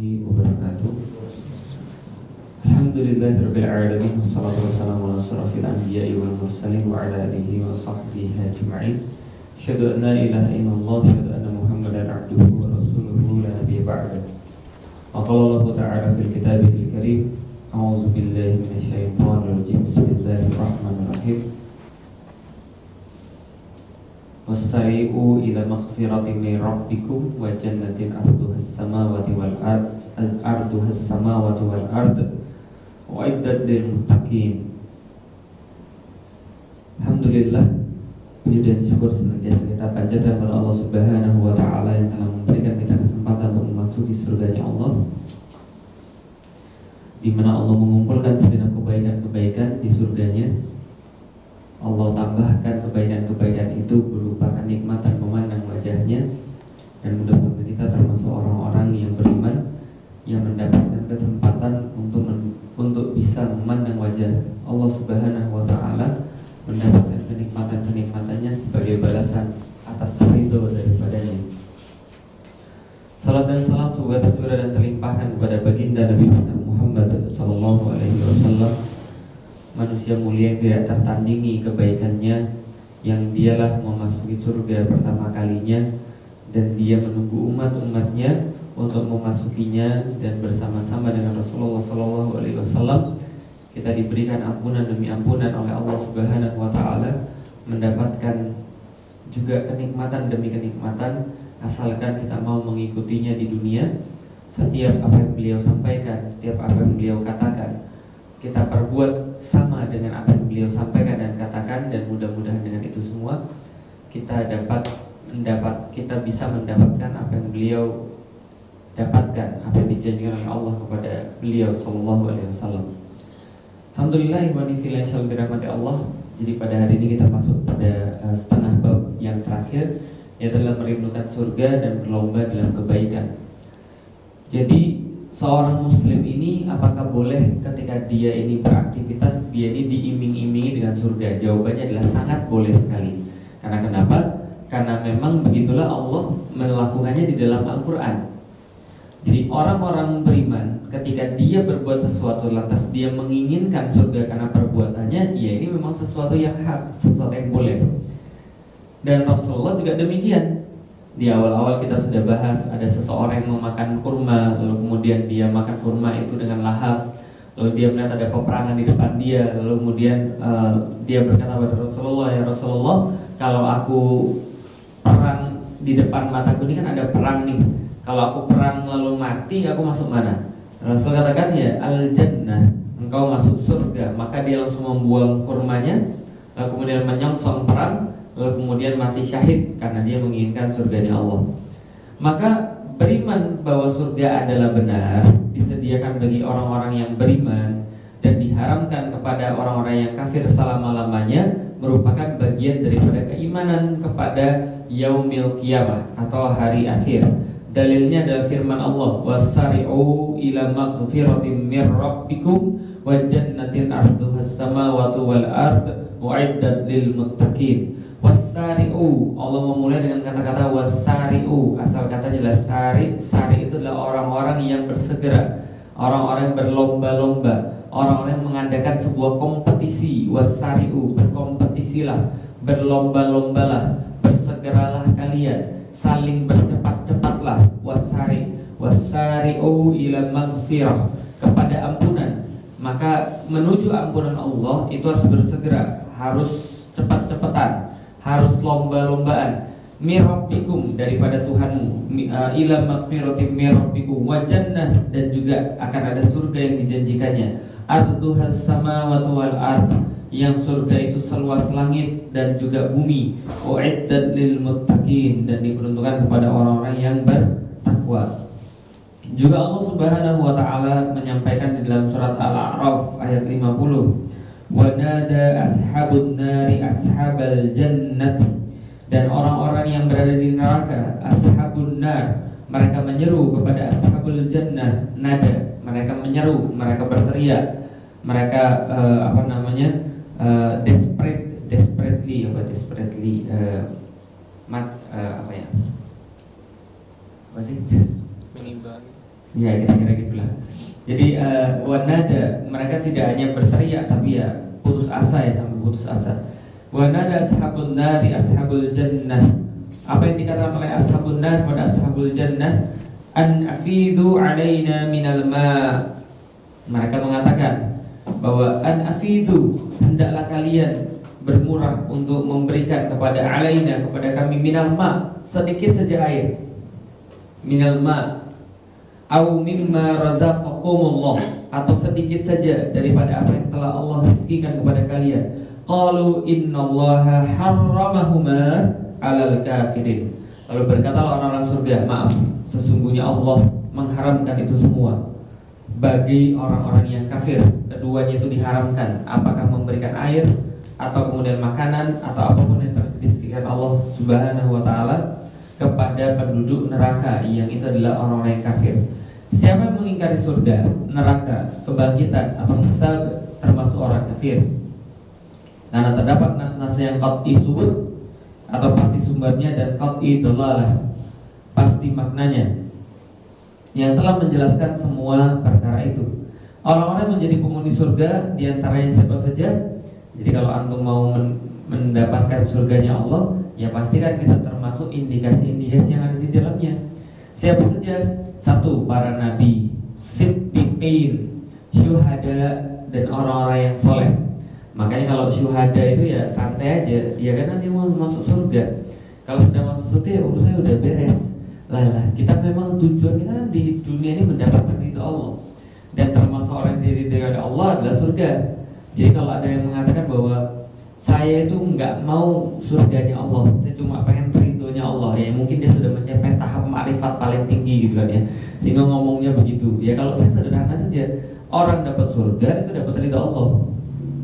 wabarakatuh. Alhamdulillahirabbil alamin wassalatu wassalamu ala asyrafil anbiya'i wal mursalin wa ala alihi wa sahbihi ajma'in. Asyhadu an la ilaha illallah wa asyhadu anna Muhammadan abduhu wa rasuluhu la nabiyya ba'da. Wa qala Allah ta'ala fil kitabihil karim, a'udzu billahi minasy syaithanir rajim. Bismillahirrahmanirrahim. Wasari'u ila maghfiratin min rabbikum wa jannatin arduhas samawati wal ard arduhas samawati wal ard uiddat lil muttaqin. Alhamdulillah, puji dan syukur senantiasa kita panjatkan kepada Allah Subhanahu wa taala yang telah memberikan kita kesempatan untuk memasuki surganya Allah, di mana Allah mengumpulkan segenap kebaikan-kebaikan di surganya. Allah tambahkan kebaikan-kebaikan itu berupa kenikmatan memandang wajahnya, dan mudah-mudahan kita termasuk orang-orang yang beriman yang mendapatkan kesempatan untuk bisa memandang wajah Allah Subhanahu wa taala, mendapatkan kenikmatan-kenikmatannya sebagai balasan atas ridho daripadanya. Salat dan salam semoga tercurah dan terlimpahkan kepada baginda Nabi Muhammad sallallahu alaihi wasallam, manusia mulia yang tidak tertandingi kebaikannya, yang dialah memasuki surga pertama kalinya, dan dia menunggu umat-umatnya untuk memasukinya, dan bersama-sama dengan Rasulullah SAW kita diberikan ampunan demi ampunan oleh Allah Subhanahu wa taala, mendapatkan juga kenikmatan demi kenikmatan asalkan kita mau mengikutinya di dunia. Setiap apa yang beliau sampaikan, setiap apa yang beliau katakan, kita perbuat sama dengan apa yang beliau sampaikan dan katakan, dan mudah-mudahan dengan itu semua kita kita bisa mendapatkan apa yang beliau dapatkan, apa yang dijanjikan oleh Allah kepada beliau sallallahu alaihi wasallam. Alhamdulillah, ikhwani fillah yang dirahmati Allah. Jadi pada hari ini kita masuk pada setengah bab yang terakhir, yaitu adalah merindukan surga dan berlomba dalam kebaikan. Jadi seorang muslim ini apakah boleh ketika dia ini beraktivitas, dia ini diiming-imingi dengan surga? Jawabannya adalah sangat boleh sekali. Karena kenapa? Karena memang begitulah Allah melakukannya di dalam Al-Quran. Jadi orang-orang beriman ketika dia berbuat sesuatu lantas dia menginginkan surga karena perbuatannya, ya ini memang sesuatu yang hak, sesuatu yang boleh. Dan Rasulullah juga demikian. Di awal-awal kita sudah bahas, ada seseorang yang memakan kurma, lalu kemudian dia makan kurma itu dengan lahap, lalu dia melihat ada peperangan di depan dia, lalu kemudian dia berkata kepada Rasulullah, ya Rasulullah, kalau aku perang di depan mataku ini kan ada perang nih, kalau aku perang lalu mati, aku masuk mana? Rasul katakan, ya al-jannah, engkau masuk surga. Maka dia langsung membuang kurmanya, lalu kemudian menyongsong perang, lalu kemudian mati syahid karena dia menginginkan surganya Allah. Maka beriman bahwa surga adalah benar, disediakan bagi orang-orang yang beriman, dan diharamkan kepada orang-orang yang kafir selama-lamanya, merupakan bagian daripada keimanan kepada yaumil qiyamah atau hari akhir. Dalilnya adalah firman Allah, wasari'u ila maghfiratin mir rabbikum wa jannatin arduhas samawati wal ard uiddat lil muttaqin. Wasari'u, Allah memulai dengan kata-kata wasari'u. Asal katanya adalah sari. Sari itu adalah orang-orang yang bersegera, orang-orang yang berlomba-lomba, orang-orang yang mengadakan sebuah kompetisi. Wasari'u, berkompetisilah, berlomba-lombalah, bersegeralah kalian, saling bercepat-cepatlah. Wasari'u ila maghfirah, kepada ampunan. Maka menuju ampunan Allah itu harus bersegera, harus cepat-cepatan, harus lomba-lombaan. Mirabbikum, daripada Tuhanmu, ila maghfiratin mirabbikum wa jannah, dan juga akan ada surga yang dijanjikannya. Arduhas samawati wal ard, yang surga itu seluas langit dan juga bumi. Uiddat lil muttaqin, dan diperuntukkan kepada orang-orang yang bertakwa. Juga Allah Subhanahu wa taala menyampaikan di dalam surat Al-A'raf ayat 50, wa nada ashabun nari ashabal jannati, dan orang-orang yang berada di neraka, ashabun nar, mereka menyeru kepada ashabul jannah. Nada, mereka menyeru, mereka berteriak, mereka desperately apa sih? Ya kira-kira gitulah. Jadi wanada, mereka tidak hanya berteriak tapi ya putus asa, ya sampai putus asa. Wanada ashabun nari ashabul jannah. Apa yang dikatakan oleh ashabun nar pada ashabul jannah? An afidu alaina minal ma. Mereka mengatakan bahwa an afidu, hendaklah kalian bermurah untuk memberikan kepada alaina, kepada kami, minal ma, sedikit saja air. Minal ma au mimma razaqakumullah, atau sedikit saja daripada apa yang telah Allah rizkikan kepada kalian. Qalu innallaha harramahuma 'alal kafirin. Lalu berkatalah orang-orang surga, maaf, sesungguhnya Allah mengharamkan itu semua bagi orang-orang yang kafir. Keduanya itu diharamkan, apakah memberikan air atau kemudian makanan atau apapun yang terizkikan Allah Subhanahu wa taala kepada penduduk neraka, yang itu adalah orang-orang yang kafir. Siapa yang mengingkari surga, neraka, kebangkitan atau hisab, termasuk orang kafir. Karena terdapat nas-nas yang qat'i subut atau pasti sumbernya, dan qat'i dalalah, pasti maknanya, yang telah menjelaskan semua perkara itu. Orang-orang menjadi penghuni surga diantaranya siapa saja? Jadi kalau antum mau mendapatkan surganya Allah, ya pastikan kita termasuk indikasi-indikasi yang ada di dalamnya. Siapa saja? Satu, para nabi, siddiqin, syuhada, dan orang-orang yang soleh. Makanya kalau syuhada itu ya santai aja, ya kan nanti mau masuk surga. Kalau sudah masuk surga ya urusannya udah beres. Lah, kita memang tujuan kita di dunia ini mendapatkan ridho Allah, dan termasuk orang yang diridhoi oleh Allah adalah surga. Jadi kalau ada yang mengatakan bahwa saya itu nggak mau surganya Allah, saya cuma pengen ridhonya Allah, ya mungkin dia sudah mencapai tahap ma'rifat paling tinggi gitu kan ya, sehingga ngomongnya begitu. Ya kalau saya sederhana saja, orang dapat surga itu dapat ridho Allah.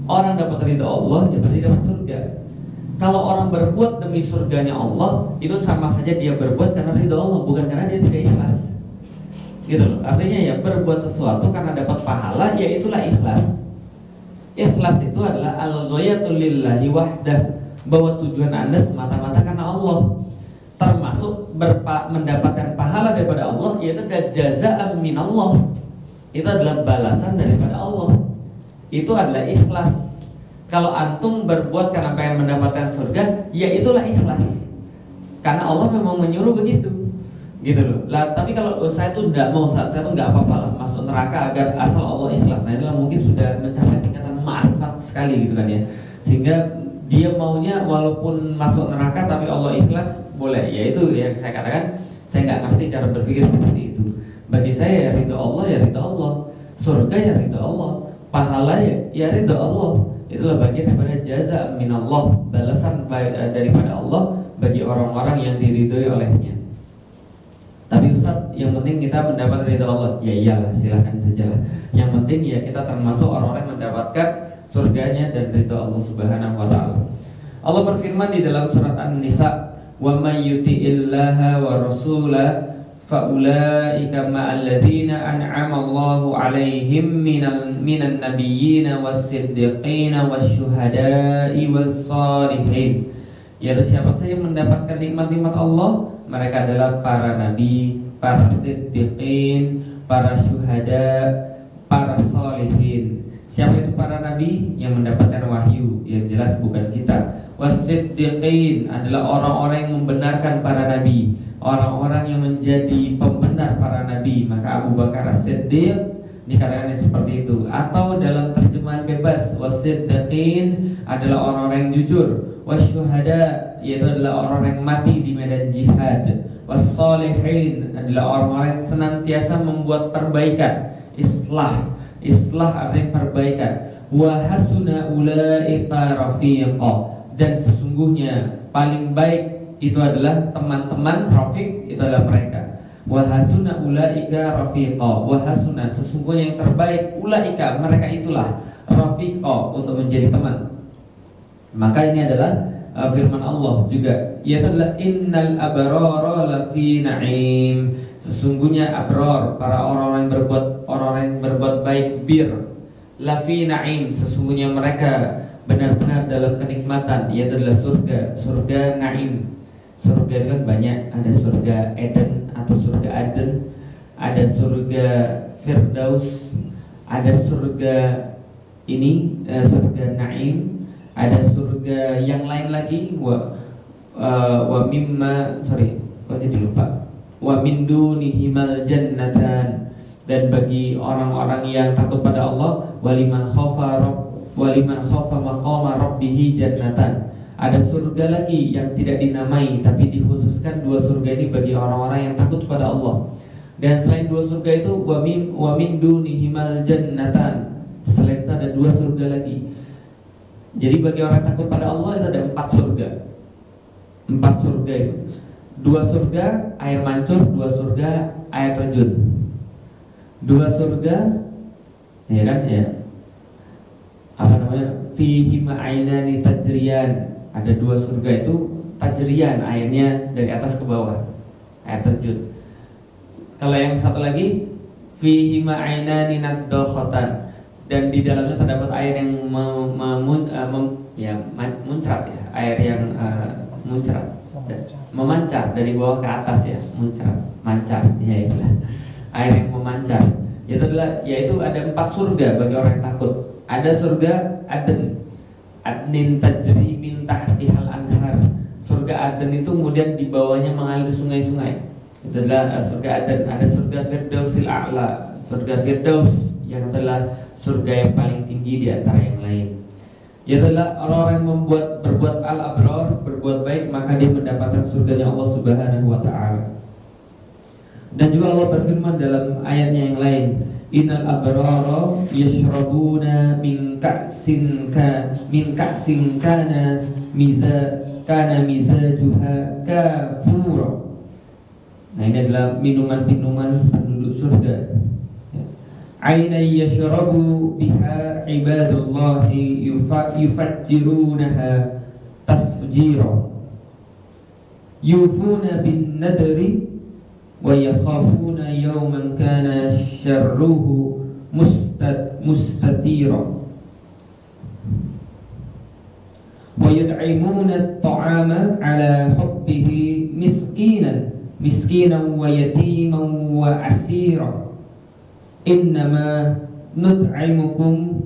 Orang dapat ridho Allah ya berarti dapat surga. Kalau orang berbuat demi surganya Allah, itu sama saja dia berbuat karena ridho Allah, bukan karena dia tidak ikhlas. Gitu loh. Artinya ya berbuat sesuatu karena dapat pahala, ya itulah ikhlas. Ikhlas itu adalah al-ghayatul lillahi wahdah, bahwa tujuan Anda semata-mata karena Allah. Termasuk mendapatkan pahala daripada Allah, yaitu jazaan minallah. Itu adalah balasan daripada Allah. Itu adalah ikhlas. Kalau antum berbuat karena pengen mendapatkan surga, ya itulah ikhlas. Karena Allah memang menyuruh begitu, gitu loh. Lah, tapi kalau saya tuh tidak mau, saya tuh nggak apa-apa lah masuk neraka agar asal Allah ikhlas. Nah, itulah mungkin sudah mencapai tingkatan ma'rifat sekali gitu kan ya. Sehingga dia maunya walaupun masuk neraka tapi Allah ikhlas, boleh. Ya itu yang saya katakan, saya nggak ngerti cara berpikir seperti itu. Bagi saya ya ridho Allah ya ridho Allah, surga ya ridho Allah, pahala ya ridho Allah. Itulah bagian daripada jaza minallah, balasan daripada Allah bagi orang-orang yang diridhoi olehnya. Tapi Ustaz, yang penting kita mendapat ridho Allah. Ya iyalah, silakan sajalah. Yang penting ya kita termasuk orang-orang yang mendapatkan surganya dan ridho Allah Subhanahu wa taala. Allah berfirman di dalam surat An-Nisa, "Wa may yuti'illaha wa rasulahu faulaika ma'al ladzina an'ama Allahu 'alaihim minan nabiyyina was-siddiqina wasyuhada'i was-shalihin." Yaitu siapa saja yang mendapatkan nikmat-nikmat Allah, mereka adalah para nabi, para siddiqin, para syuhada, para sholihin. Siapa itu para nabi? Yang mendapatkan wahyu, yang jelas bukan kita. Was-siddiqin adalah orang-orang yang membenarkan para nabi, orang-orang yang menjadi pembenar para nabi. Maka Abu Bakar As-Siddiq dikatakan seperti itu. Atau dalam terjemahan bebas, was-siddiqin adalah orang-orang yang jujur, wasyuhada yaitu adalah orang-orang yang mati di medan jihad, was-sholihin adalah orang-orang yang senantiasa membuat perbaikan, islah artinya perbaikan. Wa hasuna ulaika rafiqa, dan sesungguhnya paling baik itu adalah teman-teman, rafiq itu adalah mereka. Wa hasuna ulaika rafiqa, wa hasuna sesungguhnya yang terbaik, ulaika mereka itulah, rafiqa untuk menjadi teman. Maka ini adalah firman Allah juga, yaitu adalah innal abrara lafi na'im. Sesungguhnya abrar, para orang yang berbuat baik, bir, lafi na'im, sesungguhnya mereka benar-benar dalam kenikmatan, yaitu adalah surga na'im. Surga itu kan banyak, ada surga Eden atau surga Aden, ada surga Firdaus, ada surga ini surga Naim, ada surga yang lain lagi wa mimma kok jadi lupa, wa min dunihimal jannatan, dan bagi orang-orang yang takut pada Allah waliman khafa maqama rabbih jannatan. Ada surga lagi yang tidak dinamai, tapi dikhususkan dua surga ini bagi orang-orang yang takut pada Allah. Dan selain dua surga itu wa min dunihimal jannatan, selain itu ada dua surga lagi. Jadi bagi orang yang takut pada Allah itu ada 4 surga. 4 surga itu. 2 surga air mancur, 2 surga air terjun. 2 surga ya kan ya. Apa namanya? Fihi ma'ainani tajriyan. Ada 2 surga itu tajriyan, airnya dari atas ke bawah. Air terjun. Kalau yang satu lagi fihi ma'ainani naddakhatan, dan di dalamnya terdapat air yang muncrat ya, air yang muncrat, memancar dari bawah ke atas ya, muncrat, mancar, ya itulah air yang memancar. Yaitu ada 4 surga bagi orang yang takut. Ada surga Adnin tajri min tahtihal anhar. Surga Aden itu kemudian di bawahnya mengalir sungai-sungai. Itu adalah surga Aden. Ada surga Firdausil A'la, surga Firdaus yang adalah surga yang paling tinggi di antara yang lain. Ia adalah orang-orang yang berbuat al-abrar, berbuat baik, maka dia mendapatkan surganya Allah Subhanahu wa taala. Dan juga Allah berfirman dalam ayatnya yang lain, innal abrara yashrabuna min ka'sin kana mizajuha kafura. Nah, ini adalah minuman-minuman penduduk surga. Aina yashrabu biha ibadullahi yufajjirunaha tafjira yufuna bin nadri wa yakhafuna yawman kana syarruhu mustatira wa yut'imuna at-ta'ama ala hubbihi miskinan wa yatiman wa asira innama nut'imukum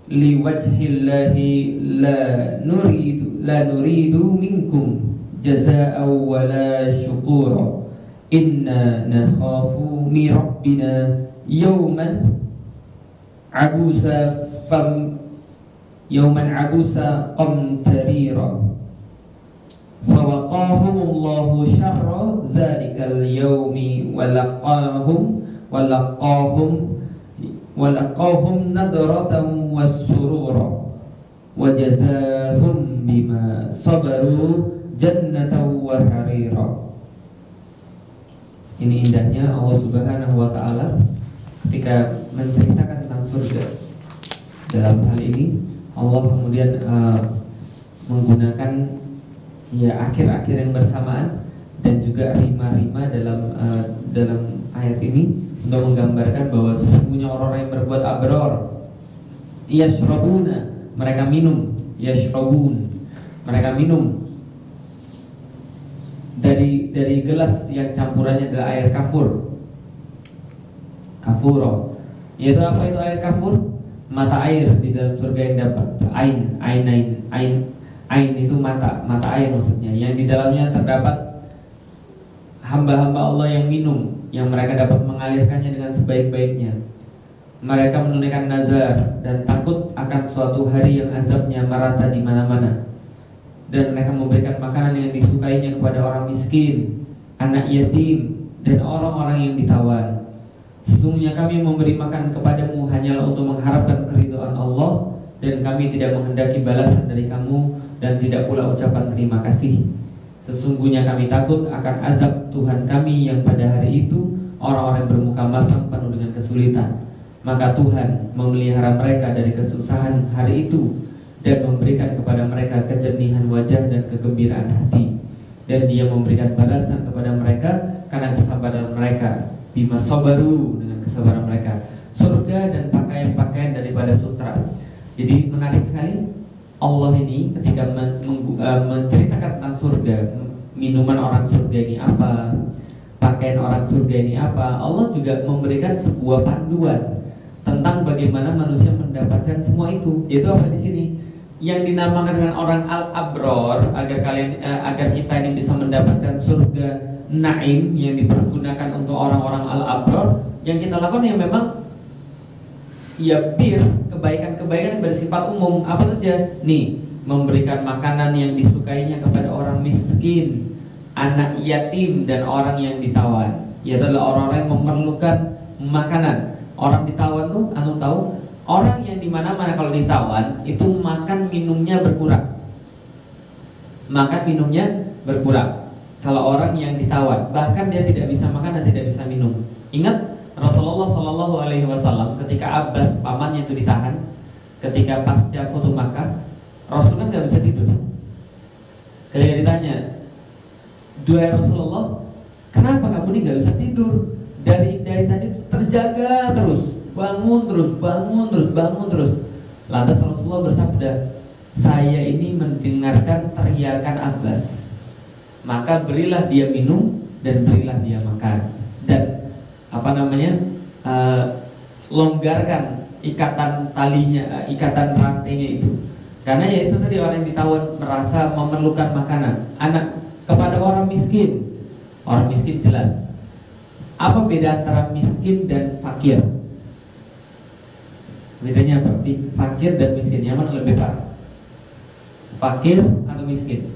liwajhillahi la nuridu minkum jazaa'an wa la syukura inna nakhafu min rabbina yawman abusa qamtarira fawaqahumullahu syarra dzalikal yaumi walaqahum nadratan wassurura wa jazaahum bima sabaru jannatan wa harira. Ini indahnya Allah Subhanahu wa taala ketika menceritakan tentang surga. Dalam hal ini Allah kemudian menggunakan akhir-akhir yang bersamaan dan juga rima-rima dalam ayat ini untuk menggambarkan bahwa sesungguhnya orang-orang yang berbuat abrar yashrabuna, mereka minum, mereka minum dari gelas yang campurannya adalah air kafuro. Yaitu apa itu air kafur? Mata air di dalam surga yang dapat ain itu mata air maksudnya, yang di dalamnya terdapat hamba-hamba Allah yang minum, yang mereka dapat mengalirkannya dengan sebaik-baiknya. Mereka menunaikan nazar dan takut akan suatu hari yang azabnya merata di mana-mana. Dan mereka memberikan makanan yang disukainya kepada orang miskin, anak yatim, dan orang-orang yang ditawan. Sesungguhnya kami memberi makan kepadamu hanyalah untuk mengharapkan keridhaan Allah, dan kami tidak menghendaki balasan dari kamu dan tidak pula ucapan terima kasih. Sesungguhnya kami takut akan azab Tuhan kami yang pada hari itu orang-orang bermuka masam penuh dengan kesulitan. Maka Tuhan memelihara mereka dari kesusahan hari itu dan memberikan kepada mereka kejernihan wajah dan kegembiraan hati. Dan Dia memberikan balasan kepada mereka karena kesabaran mereka, bima sabaru, dengan kesabaran mereka, surga dan pakaian-pakaian daripada sutra. Jadi menarik sekali Allah ini ketika menceritakan tentang surga, minuman orang surga ini apa, pakaian orang surga ini apa, Allah juga memberikan sebuah panduan tentang bagaimana manusia mendapatkan semua itu. Yaitu apa di sini? Yang dinamakan dengan orang al-abror, agar kita ini bisa mendapatkan surga naim yang dipergunakan untuk orang-orang al-abror, yang kita lakukan yang memang ya kebaikan-kebaikan yang bersifat umum. Apa saja? Nih, memberikan makanan yang disukainya kepada orang miskin, anak yatim, dan orang yang ditawan. Yaitu adalah orang-orang yang memerlukan makanan. Orang ditawan tuh, anu tahu, orang yang dimana-mana kalau ditawan itu makan minumnya berkurang. Makan minumnya berkurang. Kalau orang yang ditawan, bahkan dia tidak bisa makan dan tidak bisa minum. Ingat Rasulullah Shallallahu Alaihi Wasallam ketika Abbas pamannya itu ditahan, ketika pasca Futuh Makkah, Rasul kan nggak bisa tidur. Ketika ditanya, "Duhai Rasulullah, kenapa kamu ini nggak bisa tidur? Dari tadi terjaga terus, bangun terus." Lantas Rasulullah bersabda, "Saya ini mendengarkan teriakan Abbas, maka berilah dia minum dan berilah dia makan, dan longgarkan ikatan talinya, ikatan rantainya itu." Karena ya itu tadi, orang yang ditawan merasa memerlukan makanan. Anak kepada orang miskin jelas. Apa beda antara miskin dan fakir? Bedanya apa? Fakir dan miskin, yang mana lebih parah? Fakir atau miskin?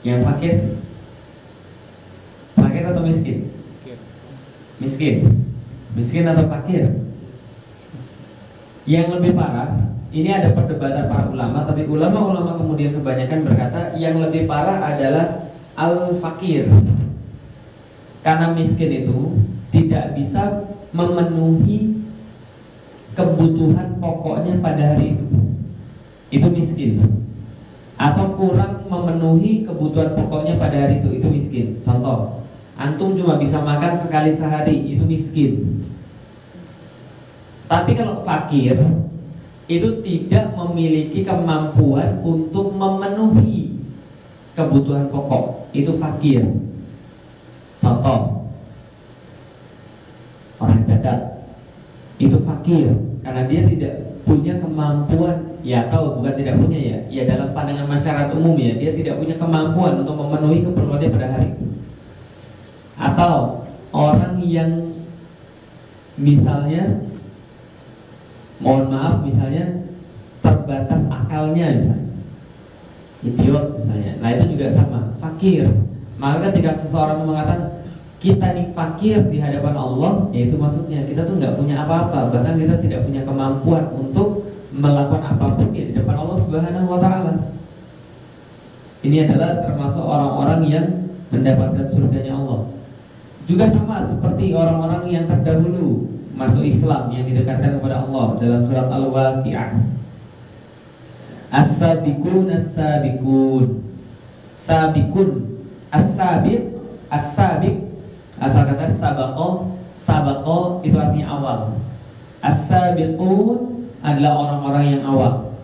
Yang fakir? Fakir atau miskin? Miskin atau fakir? Yang lebih parah, ini ada perdebatan para ulama, tapi ulama-ulama kemudian kebanyakan berkata yang lebih parah adalah al-fakir. Karena miskin itu tidak bisa memenuhi kebutuhan pokoknya pada hari itu miskin. Atau kurang memenuhi kebutuhan pokoknya pada hari itu miskin. Contoh, antum cuma bisa makan sekali sehari, itu miskin. Tapi kalau fakir itu tidak memiliki kemampuan untuk memenuhi kebutuhan pokok, itu fakir. Contoh, orang cacat itu fakir karena dia tidak punya kemampuan, ya, atau bukan tidak punya, ya dalam pandangan masyarakat umum ya, dia tidak punya kemampuan untuk memenuhi keperluannya pada hari itu. Atau orang yang misalnya, mohon maaf, misalnya terbatas akalnya, misalnya idiot misalnya, nah itu juga sama, fakir. Maka ketika seseorang mengatakan kita nih fakir di hadapan Allah, yaitu maksudnya kita tuh nggak punya apa-apa, bahkan kita tidak punya kemampuan untuk melakukan apapun di depan Allah Subhanahu Wa Taala. Ini adalah termasuk orang-orang yang mendapatkan surganya Allah. Juga sama seperti orang-orang yang terdahulu masuk Islam yang didekatkan kepada Allah dalam surat Al-Waqi'ah. As-sabiqun as-sabiqun. Sabiqun, as-sabiq, as-sabiq, asal kata sabaqo itu artinya awal. As-sabiqun adalah orang-orang yang awal,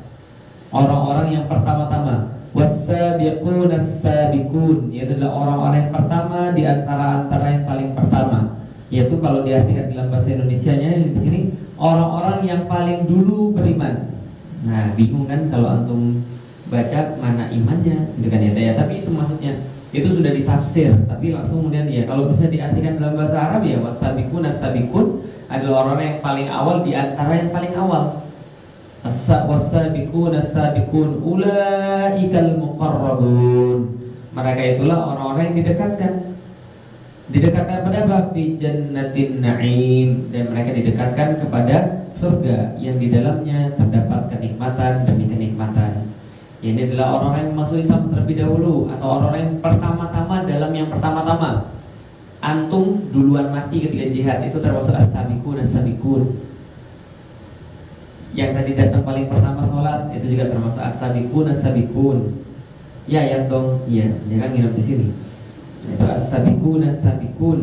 orang-orang yang pertama-tama. Was-sabiqun as-sabiqun, yaitu adalah orang-orang yang pertama di antara yang paling pertama. Yaitu kalau diartikan dalam bahasa Indonesianya di sini, orang-orang yang paling dulu beriman. Nah, bingung kan kalau antum baca mana imannya, gitu kan ya. Tapi itu maksudnya, itu sudah ditafsir, tapi langsung kemudian ya kalau bisa diartikan dalam bahasa Arab ya, was-sabiqun as-sabiqun adalah orang yang paling awal di antara yang paling awal. Was-sabiqun as-sabiqun ulaikal muqarrabun. Mereka itulah orang-orang yang didekatkan pada apa? Fi jannatin na'im, dan mereka didekatkan kepada surga yang di dalamnya terdapat kenikmatan demi kenikmatan. Ini adalah orang-orang yang masuk Islam terlebih dahulu, atau orang-orang yang pertama-tama dalam yang pertama-tama. Antum duluan mati ketika jihad, itu termasuk as-sabiqun as-sabiqun. Yang tadi datang paling pertama sholat, itu juga termasuk as-sabiqun as-sabiqun. Ya dong, iya, dia kan nginep di sini. Itu as-sabiqun as-sabiqun.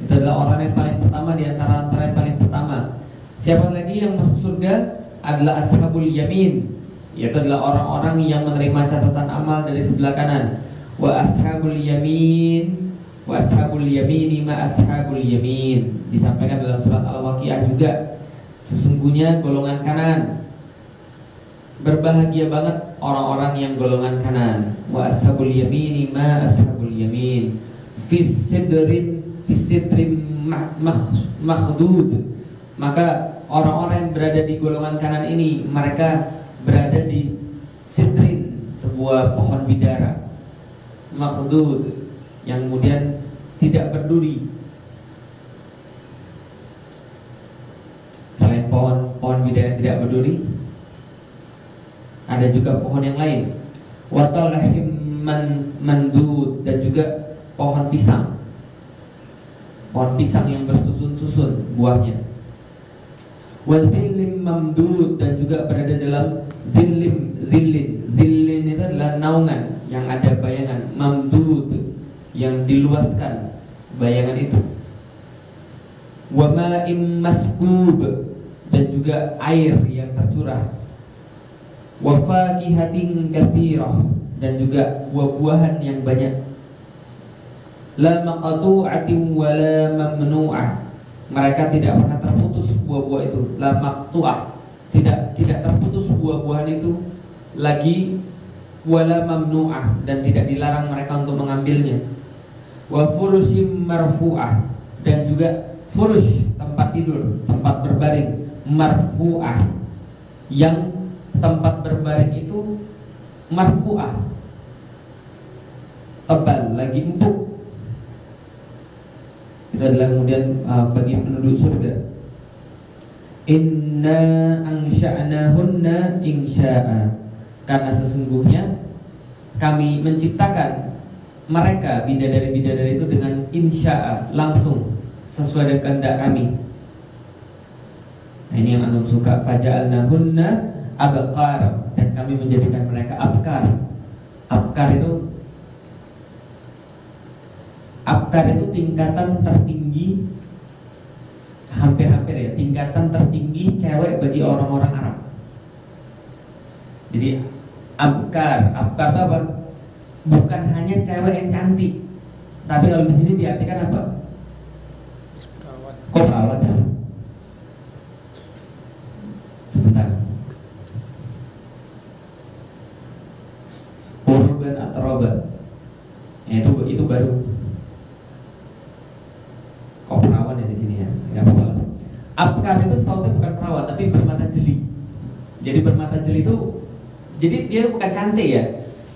Itu adalah orang yang paling pertama di antara yang paling pertama. Siapa lagi yang masuk surga? Adalah ashabul yamin, yaitu adalah orang-orang yang menerima catatan amal dari sebelah kanan. Wa ashabul yamin, wa ashabul yamini ma ashabul yamin. Disampaikan dalam surat Al-Waqiah juga, sesungguhnya golongan kanan, berbahagia banget orang-orang yang golongan kanan. Wa ashabul yamini ma ashabul yamin fi sidrin makhdud. Maka orang-orang yang berada di golongan kanan ini, mereka berada di sidrin, sebuah pohon bidara makhdud, yang kemudian tidak berduri. Selain pohon bidara yang tidak berduri, ada juga pohon yang lain. Wa talhim mandud, dan juga pohon pisang. Pohon pisang yang bersusun-susun buahnya. Wa zillim mamdud, dan juga berada dalam zillin. Zillin itu adalah naungan yang ada bayangan. Mamdud, yang diluaskan bayangan itu. Wa ma'im masbub, dan juga air yang tercurah. Wa fakihatin katsirah, dan juga buah-buahan yang banyak. La maqtu'atin wa la mamnu'ah, mereka tidak pernah terputus buah-buah itu. La maqtu'ah, tidak terputus buah-buahan itu lagi. Wala mamnu'ah, dan tidak dilarang mereka untuk mengambilnya. Wa furushim marfu'ah, dan juga furush, tempat tidur, tempat berbaring, marfu'ah, yang tempat berbaring itu marfu'ah, tebal, lagi empuk. Itu adalah kemudian bagi penduduk surga. Inna ansha'nahunna insya'a, karena sesungguhnya kami menciptakan mereka, bidadari-bidadari itu, dengan insya'a, langsung sesuai dengan kehendak kami. Nah, ini yang antum suka. Faja'alnahunna abqar, dan kami menjadikan mereka abkar. Abkar itu tingkatan tertinggi, hampir-hampir ya, tingkatan tertinggi cewek bagi orang-orang Arab. Jadi abkar itu apa? Bukan hanya cewek yang cantik, tapi kalau di sini diartikan apa? Kok perawat ya? Sebentar. Urban atroba, ya, itu baru. Kok perawat ya di sini ya? Nggak apa-apa. Abkar itu setahu saya bukan perawat, tapi bermata jeli. Jadi bermata jeli itu, jadi dia bukan cantik ya.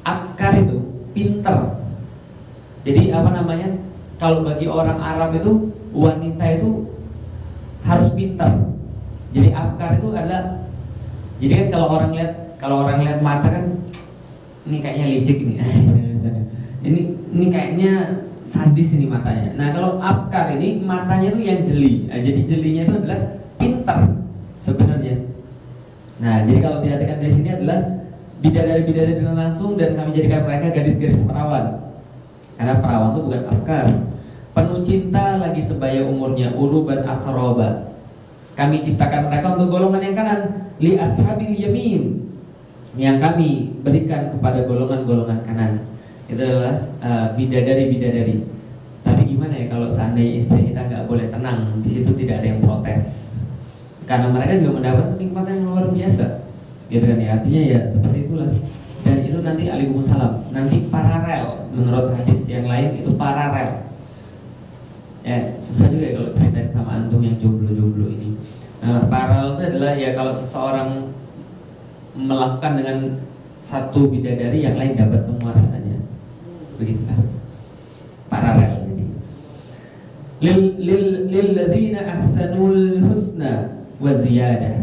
Abkar itu pinter. Jadi apa namanya? Kalau bagi orang Arab itu, wanita itu harus pinter. Jadi abkar itu adalah, jadi kan kalau orang lihat mata kan, ini kayaknya licik nih. ini kayaknya sadis ini matanya. Nah, kalau abkar ini matanya itu yang jeli. Nah, jadi jelinya itu adalah pinter sebenarnya. Nah, jadi kalau diartikan di sini adalah bidadari-bidadari dengan langsung, dan kami jadikan mereka gadis-gadis perawan. Karena perawan itu bukan abkar. Penuh cinta lagi sebaya umurnya, uruban atroba. Kami ciptakan mereka untuk golongan yang kanan, li ashabil yamin, yang kami berikan kepada golongan-golongan kanan. Itu adalah bidadari-bidadari. Tapi gimana ya kalau seandainya istri kita nggak boleh tenang, di situ tidak ada yang protes, karena mereka juga mendapat kenikmatan yang luar biasa, gitu kan ya. Artinya ya seperti itulah. Dan itu nanti Waalaikumsalam, nanti paralel, menurut hadis yang lain itu paralel. Ya susah juga ya kalau ceritain sama antum yang jomblo-jomblo ini. Paralel itu adalah ya kalau seseorang melakukan dengan satu bidadari, yang lain dapat semua rasanya. Begitulah paralel. Lil ladzina ahsanul husna wa ziyadah.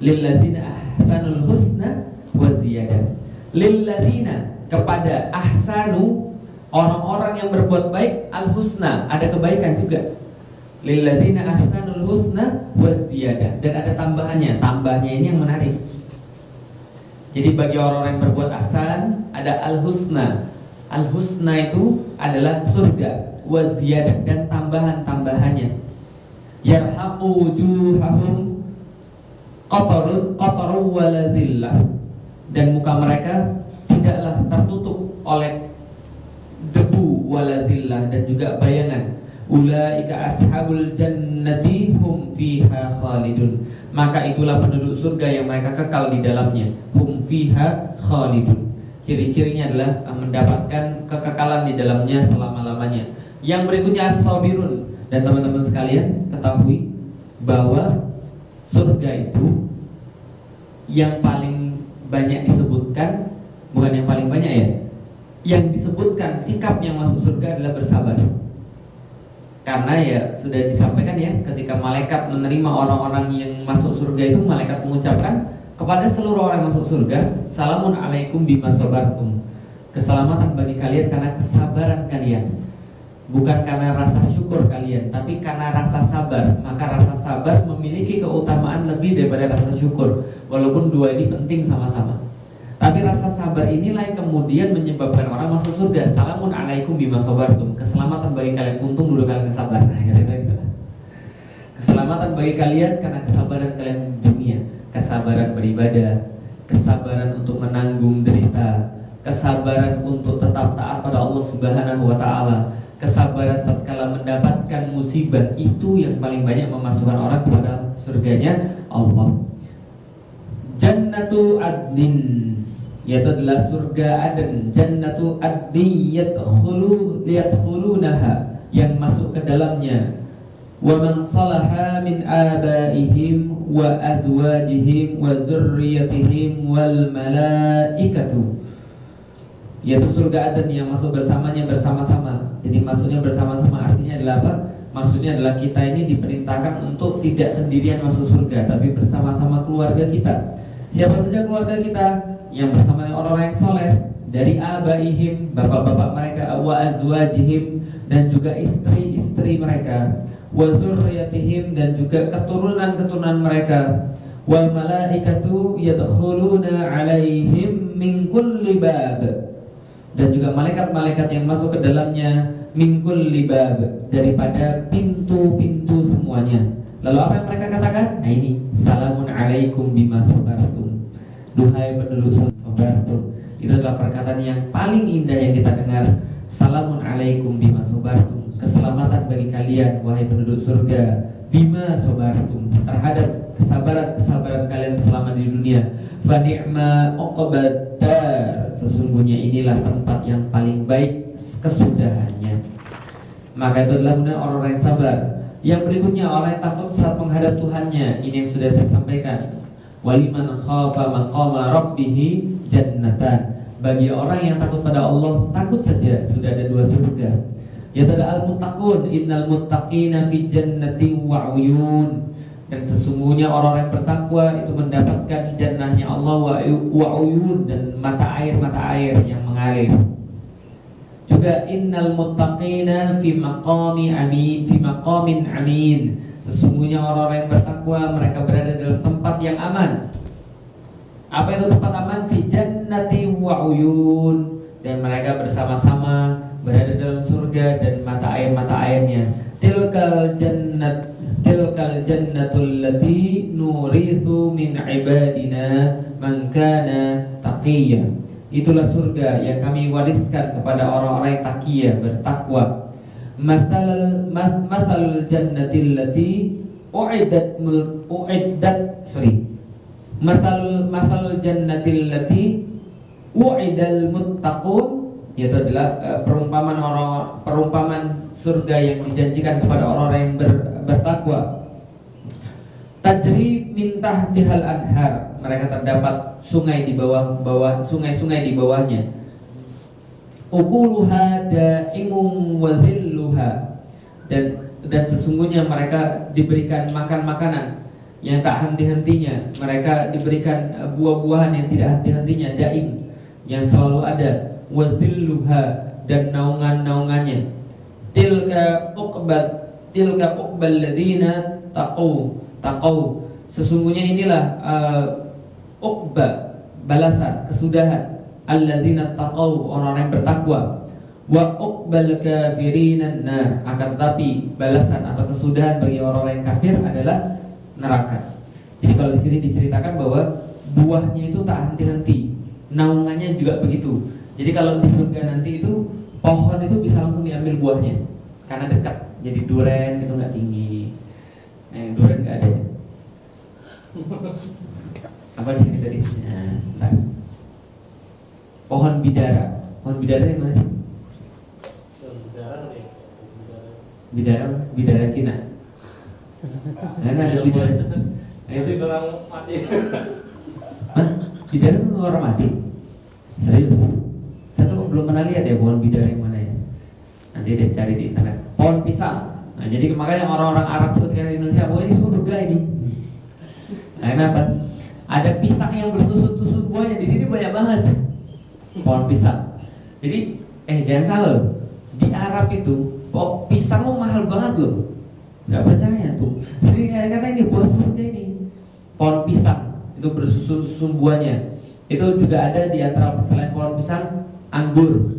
Lil ladzina ahsanul husna wa ziyadah. Lil ladzina, kepada ahsanu, orang-orang yang berbuat baik, al husna, ada kebaikan juga. Lil ladzina ahsanul husna wa ziyadah, dan ada tambahannya. Tambahnya ini yang menarik. Jadi bagi orang-orang yang berbuat ahsan ada al-husna. Al-husna itu adalah surga, wa ziyadah, dan tambahan-tambahannya. Yarhaqu wujuhahum qatarun wa la dhillah, dan muka mereka tidaklah tertutup oleh debu waladillah dan juga bayangan. Ulaika ashabul jannati hum fiha khalidun. Maka itulah penduduk surga yang mereka kekal di dalamnya. Hum fiha khalidun. Ciri-cirinya adalah mendapatkan kekekalan di dalamnya selama-lamanya. Yang berikutnya as-sabirun. Dan teman-teman sekalian ketahui bahwa surga itu yang paling banyak disebutkan, bukan yang paling banyak ya, yang disebutkan sikap yang masuk surga adalah bersabar. Karena ya sudah disampaikan ya, ketika malaikat menerima orang-orang yang masuk surga itu, malaikat mengucapkan kepada seluruh orang yang masuk surga, salamun alaikum bima sabartum. Keselamatan bagi kalian karena kesabaran kalian. Bukan karena rasa syukur kalian, tapi karena rasa sabar. Maka rasa sabar memiliki keutamaan lebih daripada rasa syukur. Walaupun dua ini penting sama-sama. Tapi rasa sabar inilah yang kemudian menyebabkan orang masuk surga. Salamun alaikum bima sabartum. Keselamatan bagi kalian, untung dulu kalian sabar. Keselamatan bagi kalian karena kesabaran kalian di dunia. Kesabaran beribadah, kesabaran untuk menanggung derita, kesabaran untuk tetap taat pada Allah Subhanahu wa taala, kesabaran tatkala mendapatkan musibah. Itu yang paling banyak memasukkan orang kepada surganya Allah. Jannatu adnin, yaitu adalah surga Aden. Jannatu adnin yadkhulunaha, yang masuk ke dalamnya. Wa man salaha min abaihim wa azwajihim wa dzurriyyatihim wal malaikatu, yaitu surga Aden yang masuk bersamanya bersama-sama. Jadi masuknya bersama-sama artinya adalah apa? Maksudnya adalah kita ini diperintahkan untuk tidak sendirian masuk surga, tapi bersama-sama keluarga kita. Siapa saja keluarga kita? Yang bersama orang-orang yang soleh, dari abaihim, bapak-bapak mereka, wa azwajihim, dan juga istri-istri mereka, wa dzurriyyatihim, dan juga keturunan-keturunan mereka, wal malaikatu yadkhuluna alaihim min kulli bab, dan juga malaikat-malaikat yang masuk ke dalamnya min kulli bab, daripada pintu-pintu semuanya. Lalu apa yang mereka katakan? Nah ini, salamun alaikum bima sabartum. Duhai penduduk sabartum. Itu adalah perkataan yang paling indah yang kita dengar. Salamun alaikum bima sabartum. Keselamatan bagi kalian wahai penduduk surga, bima sabartum, terhadap kesabaran kalian selama di dunia. Fa ni'ma uqbad dar. Sesungguhnya inilah tempat yang paling baik kesudahannya. Maka itu adalah benar orang-orang yang sabar. Yang berikutnya orang yang takut saat menghadap Tuhannya. Ini yang sudah saya sampaikan. Waliman khafa maqama rabbih jannatan. Bagi orang yang takut pada Allah, takut saja sudah ada dua surga. Yaitu ada al-muttaqun, innal muttaqina fi jannatin wa uyun. Dan sesungguhnya orang yang bertakwa itu mendapatkan jannahnya Allah wa uyun, dan mata air yang mengalir. Juga innal muttaqina fi maqamin amin. Sesungguhnya orang-orang yang bertakwa mereka berada dalam tempat yang aman. Apa itu tempat aman? Fi jannati wa uyun, dan mereka bersama-sama berada dalam surga dan mata airnya. Tilkal jannatul lati nurithu min ibadina man kana taqiyya. Itulah surga yang kami wariskan kepada orang-orang yang taqiyya, bertakwa. Masalul jannatil lati Masalul jannatil lati u'idal muttaqun, yaitu adalah perumpamaan surga yang dijanjikan kepada orang-orang yang bertakwa. Tajri min tahtihal anhar, mereka terdapat sungai di sungai-sungai di bawahnya. Ukuluha da'imun wa zilluha, dan sesungguhnya mereka diberikan makan makanan yang tak henti-hentinya. Mereka diberikan buah-buahan yang tidak henti-hentinya, daim, yang selalu ada. Wa zilluha, dan naungan-naungannya. Tilka uqbal ladzina taqaw. Sesungguhnya inilah uqba, balasan, kesudahan, alladzina taqaw, orang-orang yang bertakwa. Wa uqbal kafirin nar, akan tetapi balasan atau kesudahan bagi orang-orang yang kafir adalah neraka. Jadi kalau di sini diceritakan bahwa buahnya itu tak henti-henti, naungannya juga begitu. Jadi kalau di surga nanti itu Pohon itu bisa langsung diambil buahnya karena dekat. Jadi duren itu nggak tinggi. Duren nggak ada ya. Apa di sini tadi? Nah, pohon bidara. Pohon bidara yang mana sih? Bidara Cina. Nah, ada bidara. Itu orang mati. Hah? Bidara itu orang mati? Serius? Saya tuh belum pernah lihat ya pohon bidara yang mana ya. Nanti deh cari di internet. Pohon pisang. Nah, jadi makanya orang-orang Arab tuh ketika di Indonesia, ini surga ini. Nah, kenapa? Ada pisang yang bersusut-susut buahnya di sini banyak banget. Pohon pisang. Jadi, jangan salah loh. Di Arab itu, pisang mahal banget loh. Nggak percaya tuh. Jadi kata ini buah surga ini. Pohon pisang itu bersusun-susun buahnya. Itu juga ada di antara selain pohon pisang, anggur,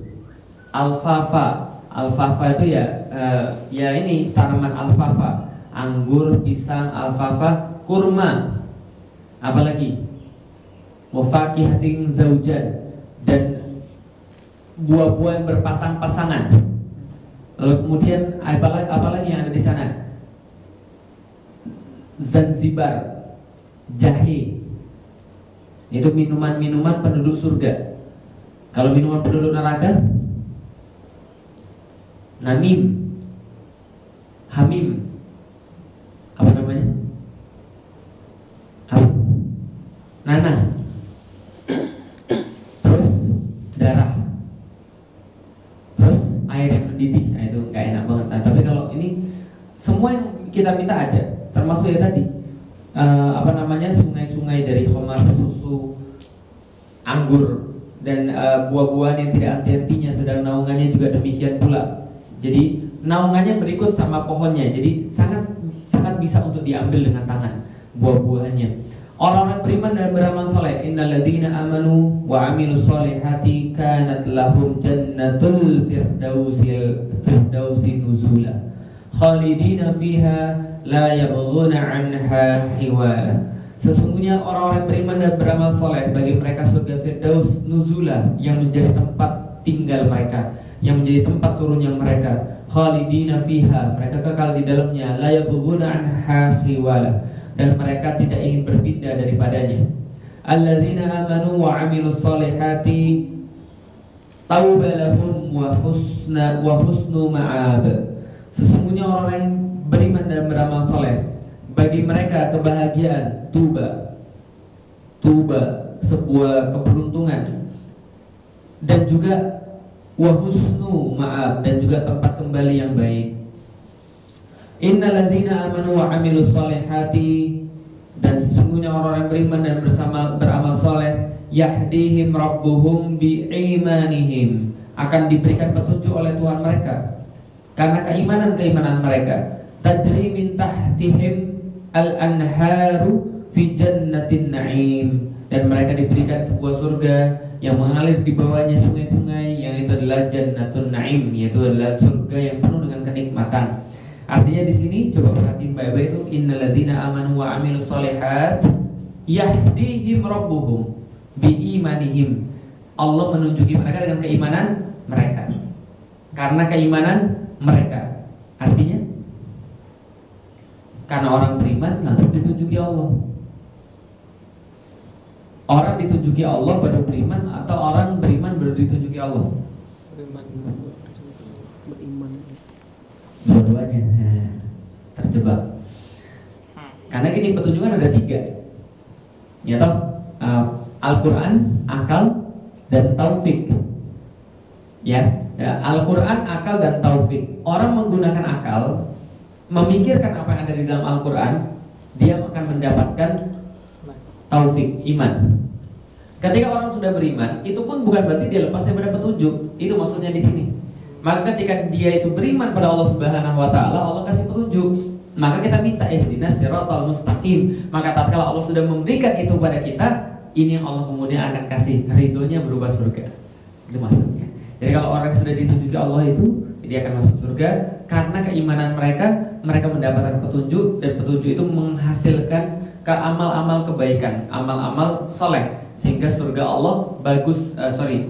alfalfa. Alfalfa itu ya ini tanaman alfalfa. Anggur, pisang, alfalfa, kurma. Apalagi? Mufaqihatin zaujan, dan buah-buah yang berpasang-pasangan. Lalu kemudian apalagi yang ada di sana? Zanzibar, jahe. Itu minuman-minuman penduduk surga. Kalau minuman penduduk neraka, namim, hamim. Apa namanya? Apa? Nanah. Terus darah. Terus air yang mendidih. Nah, itu nggak enak banget. Nah, tapi kalau ini semua yang kita minta ada, termasuk ya tadi sungai-sungai dari khamar, susu, anggur, dan buah-buahan yang tidak henti-hentinya, sedang naungannya juga demikian pula. Jadi naungannya berikut sama pohonnya, jadi sangat bisa untuk diambil dengan tangan buah-buahannya. Orang-orang beriman dan beramal saleh, innalladzina amanu wa amilus solihati kanat lahum jannatul firdausi nuzula khalidina fiha la yabghuna anha hiwala. Sesungguhnya orang-orang beriman dan beramal soleh, bagi mereka surga Firdaus nuzula, yang menjadi tempat tinggal mereka, yang menjadi tempat turunnya mereka. Khalidina fiha, mereka kekal di dalamnya. La yabghuna anha hiwala, dan mereka tidak ingin berpindah daripadanya. Alladzina amanu wa amilus solihati taubalahum wa husnu ma'ab. Sesungguhnya orang yang beriman dan beramal soleh, bagi mereka kebahagiaan, tuba, sebuah keberuntungan, dan juga wahusnu ma'ab, dan juga tempat kembali yang baik. Innal ladzina amanu wa amilus solihati, dan sesungguhnya orang-orang beriman dan beramal soleh, yahdihim rabbuhum bi'imanihim, akan diberikan petunjuk oleh Tuhan mereka karena keimanan mereka. Tajri min tahtihim al-anharu fi jannatin na'im, dan mereka diberikan sebuah surga yang mengalir di bawahnya sungai-sungai, yang itu adalah jannatun na'im, yaitu adalah surga yang penuh dengan kenikmatan. Artinya di sini coba perhatiin baik-baik itu, innalladzina amanu wa amilus solihat yahdihim rabbuhum biimanihim. Allah menunjuki mereka dengan keimanan mereka. Karena keimanan mereka, artinya karena orang beriman langsung ditunjuki Allah. Orang ditunjuki Allah baru beriman, atau orang beriman baru ditunjuki Allah? Beriman. Dua-duanya terjebak. Karena gini, petunjukan ada 3, ya toh, Al-Quran, akal, dan taufik. Ya, Al-Quran, akal, dan taufik. Orang menggunakan akal, memikirkan apa yang ada di dalam Al-Quran, dia akan mendapatkan taufik, iman. Ketika orang sudah beriman, itu pun bukan berarti dia lepas daripada petunjuk. Itu maksudnya di sini. Maka ketika dia itu beriman pada Allah Subhanahu wa taala, Allah kasih petunjuk. Maka kita minta ihdinas siratal mustaqim. Maka tatkala Allah sudah memberikan itu pada kita, ini yang Allah kemudian akan kasih ridhonya berupa surga. Itu maksudnya. Jadi kalau orang sudah ditunjuki Allah itu, dia akan masuk surga karena keimanan mereka mendapatkan petunjuk, dan petunjuk itu menghasilkan ke amal-amal kebaikan, amal-amal soleh, sehingga surga Allah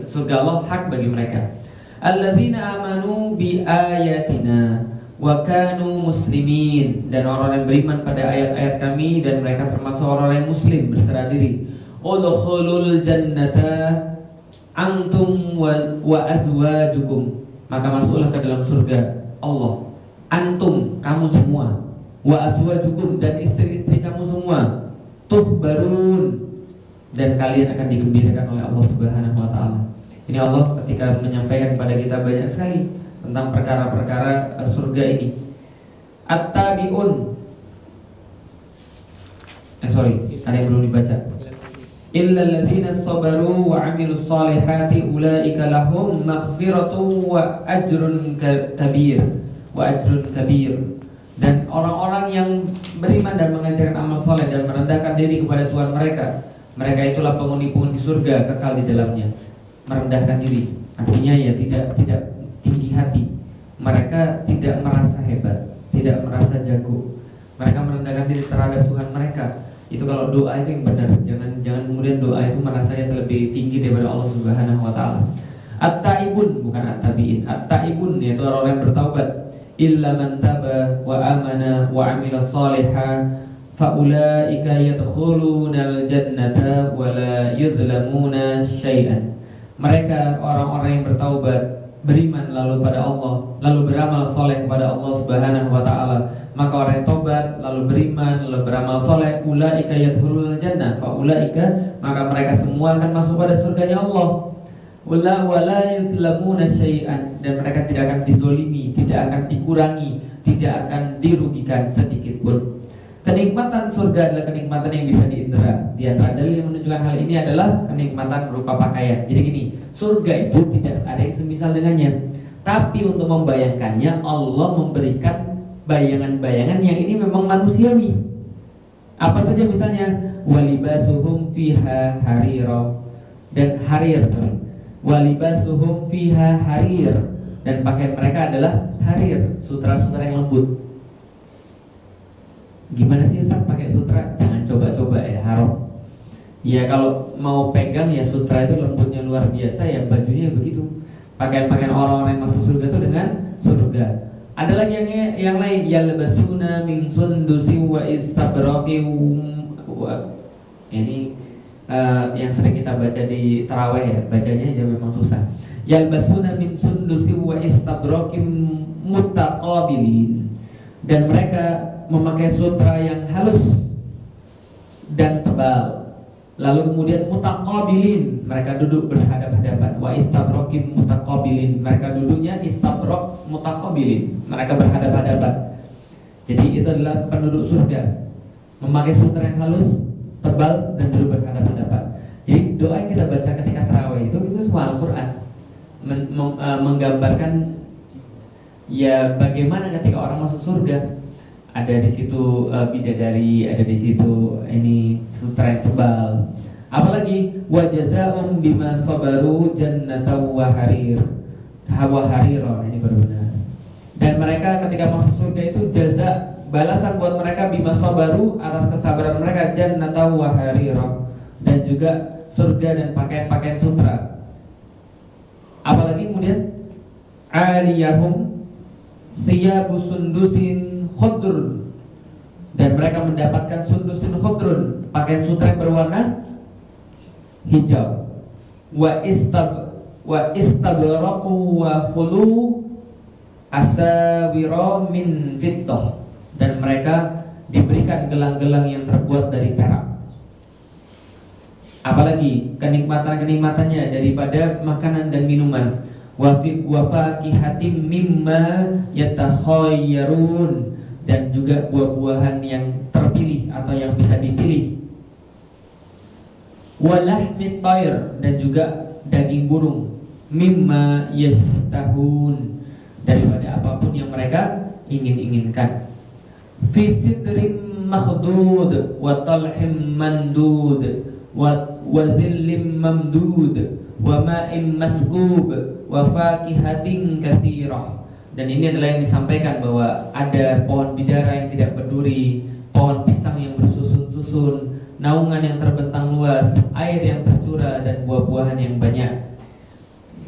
surga Allah hak bagi mereka. alladzina amanu bi ayatina wa kanu muslimin, dan orang yang beriman pada ayat-ayat kami dan mereka termasuk orang yang muslim berserah diri. Udkhulul jannata antum wa azwajukum, maka masuklah ke dalam surga Allah, antum kamu semua, wa azwajukum dan istri-istri kamu semua, tuhbarun dan kalian akan digembirakan oleh Allah Subhanahu wa taala. Ini Allah ketika menyampaikan kepada kita banyak sekali tentang perkara-perkara surga ini. At-tabi'un, ada yang belum dibaca. Illal ladzina sabaru wa 'amilus solihati ulaika lahum maghfiratun wa ajrun kabir. Dan orang-orang yang beriman dan mengerjakan amal soleh dan merendahkan diri kepada Tuhan mereka, mereka itulah penghuni-penghuni surga kekal di dalamnya. Merendahkan diri artinya ya tidak tinggi hati. Mereka tidak merasa hebat, tidak merasa jago. Mereka merendahkan diri terhadap Tuhan mereka. Itu kalau doa itu yang benar. Jangan kemudian doa itu merasanya lebih tinggi daripada Allah Subhanahu wa taala. At-taibun, bukan at-tabiin. At-taibun yaitu orang yang bertaubat. Illa man taba wa amana wa 'amila sholihan faulaika yadkhulunal jannata wa la yuzlamuna syai'an. Mereka orang-orang yang bertaubat, beriman lalu pada Allah, lalu beramal soleh kepada Allah Subhanahu wa taala. Maka orang yang tobat lalu beriman lalu beramal soleh, ulaika yadkhulunal jannah, faulaika maka mereka semua akan masuk pada surganya Allah. Wala yuzlamuna syai'an, dan mereka tidak akan dizolimi, tidak akan dikurangi, tidak akan dirugikan sedikit pun. Kenikmatan surga adalah kenikmatan yang bisa diindra. Di antara dalil yang menunjukkan hal ini adalah kenikmatan berupa pakaian. Jadi gini, surga itu tidak ada yang semisal dengannya. Tapi untuk membayangkannya, Allah memberikan bayangan-bayangan yang ini memang manusiawi. Apa saja misalnya, walibasuhum fiha harira, dan harir, walibasuhum fiha harir, dan pakaian mereka adalah harir, sutra-sutra yang lembut. Gimana sih Ustaz pakai sutra? Jangan coba-coba ya, haram. Ya kalau mau pegang ya sutra itu lembutnya luar biasa ya, bajunya begitu. Pakaian-pakaian orang-orang yang masuk surga itu dengan surga. Ada lagi yang lain, yalbasuna min sundusi wa istabraqi. Ini yang sering kita baca di tarawih ya, bacanya aja memang susah. Yalbasuna min sundusi wa istabraqi mutaqabilin, dan mereka memakai sutra yang halus dan tebal. Lalu kemudian mutaqabilin, mereka duduk berhadap-hadapan. Wa istabraqim mutaqabilin, mereka duduknya istabraq mutaqabilin, mereka berhadap-hadapan. Jadi itu adalah penduduk surga, memakai sutra yang halus, tebal, dan duduk berhadap-hadapan. Jadi doa yang kita baca ketika tarawih itu semua Al-Quran menggambarkan ya bagaimana ketika orang masuk surga. Ada di situ bidadari, ada di situ ini sutra yang tebal. Apalagi wa jazaa'um bima sabaru jannatan wa harir. Hawa harira, ini baru benar. Dan mereka ketika masuk surga itu jaza, balasan buat mereka bima sabaru, atas kesabaran mereka, jannatan wa harira, dan juga surga dan pakaian-pakaian sutra. Apalagi kemudian aliyahum siyabu sundusin khudr, dan mereka mendapatkan sundusin khudrun, pakaian sutra yang berwarna hijau. Wa istabraqu wa khulu asawira min fiddah, dan mereka diberikan gelang-gelang yang terbuat dari perak. Apalagi kenikmatan-kenikmatannya daripada makanan dan minuman. Wa fakihatim mimma yatakhayyarun, dan juga buah-buahan yang terpilih atau yang bisa dipilih. Walahmit tayr, dan juga daging burung. Mimma yashtahun, daripada apapun yang mereka inginkan. Fi sidrim makhdud wa talhim mandud wa dhillim mamdud wa ma'im maskub wa fakihatin katsirah. Dan ini adalah yang disampaikan bahwa ada pohon bidara yang tidak berduri, pohon pisang yang bersusun-susun, naungan yang terbentang luas, air yang tercurah, dan buah-buahan yang banyak.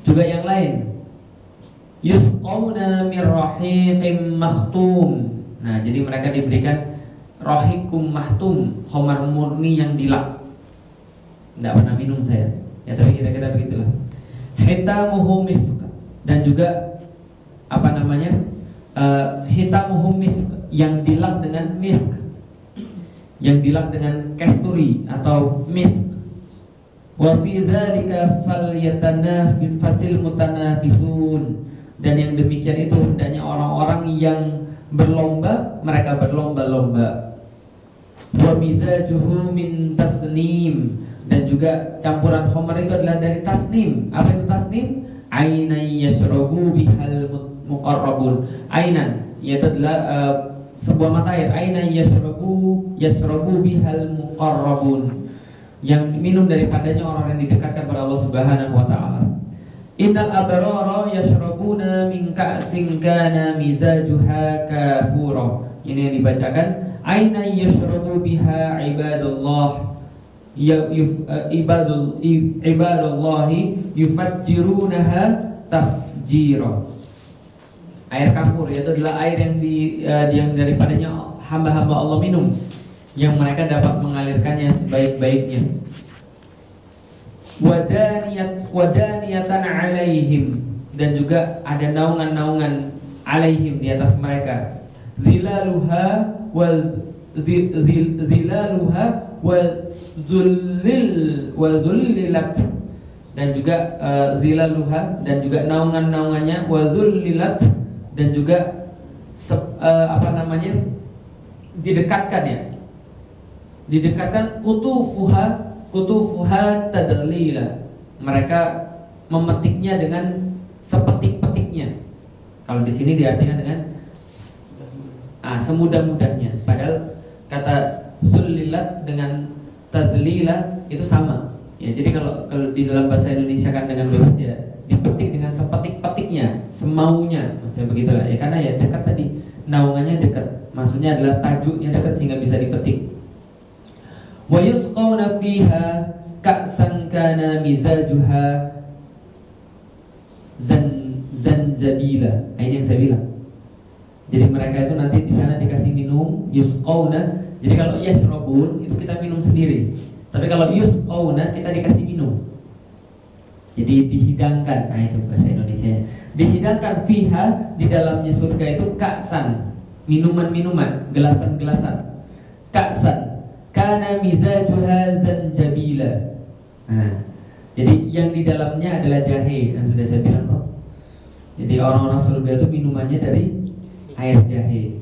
Juga yang lain, Yusqawna min rahiqim makhtum. Nah, jadi mereka diberikan rahiqum mahtum, khamar murni yang dilap. Tidak pernah minum saya. Ya, tapi kira-kira begitulah. Hitamuhu misk, dan juga apa namanya? Hitamuhu misk, yang dilap dengan misk, yang dilap dengan kasturi atau misk. Wa fi dzalika falyatanafasil mutanafisun, dan yang demikian itu hendaknya orang-orang yang berlomba, mereka berlomba-lomba. Wa mizajuhu min tasnim, dan juga campuran khamar itu adalah dari tasnim. Apa itu tasnim? Ainan yashrabu bihal muqarrabun. Ainan, yaitu adalah sebuah mata air. Ainan yashrabu bihal muqarrabun, yang minum daripadanya orang yang didekatkan kepada Allah Subhanahu wa taala. Innal abrara yashrabuna min ka'sin kana mizajuha kafura. Ini yang dibacakan, aina yashrabu biha ibadullah ibadullahi yufajjirunaha tafjira. Air kafur, yaitu adalah air yang daripadanya hamba-hamba Allah minum, yang mereka dapat mengalirkannya sebaik-baiknya. Wadaniyatan alaihim, dan juga ada naungan-naungan alaihim, di atas mereka. Zilaluha wa zullilat, dan juga zilaluha, dan juga naungan-naungannya, wa zullilat, dan juga didekatkan, ya, didekatkan kutufuha tadlila, mereka memetiknya dengan sepetik-petiknya. Kalau di sini diartikan dengan semudah-mudahnya, padahal kata zullilat dengan tadlila itu sama. Ya, jadi kalau di dalam bahasa Indonesia kan dengan bebas, ya dipetik dengan sepetik-petiknya, semaunya, maksudnya begitulah. Ya, karena ya dekat tadi, naungannya dekat, maksudnya adalah tajuknya dekat sehingga bisa dipetik. Wa yusqawna fiha ka'san kana mizajuha zanjabila. Ini yang saya bilang. Jadi mereka itu nanti di sana dikasih minum yusqawna. Jadi kalau yashrabun itu kita minum sendiri. Tapi kalau yusqawna kita dikasih minum. Jadi dihidangkan. Nah, itu bahasa Indonesia. Dihidangkan fiha, di dalamnya surga itu ka'san, minuman-minuman, gelasan-gelasan. Ka'san kana mizajuha zanjabila. Nah, jadi yang di dalamnya adalah jahe, yang sudah saya bilang kok. Jadi orang-orang surga itu minumannya dari air jahe.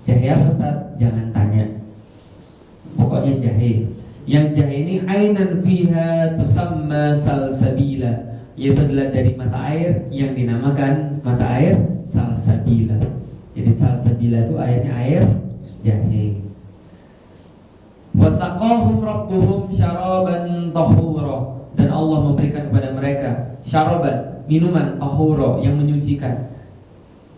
Jahe apa, Ustaz? Jangan tanya. Pokoknya jahe. Yang jahe ini ainan fiha tusamma salsabila, yaitu adalah dari mata air yang dinamakan mata air salsabila. Jadi salsabila itu airnya air jahe. Wasaqahum rabbuhum syaraban tahura, dan Allah memberikan kepada mereka syaraban, minuman tahura, yang menyucikan,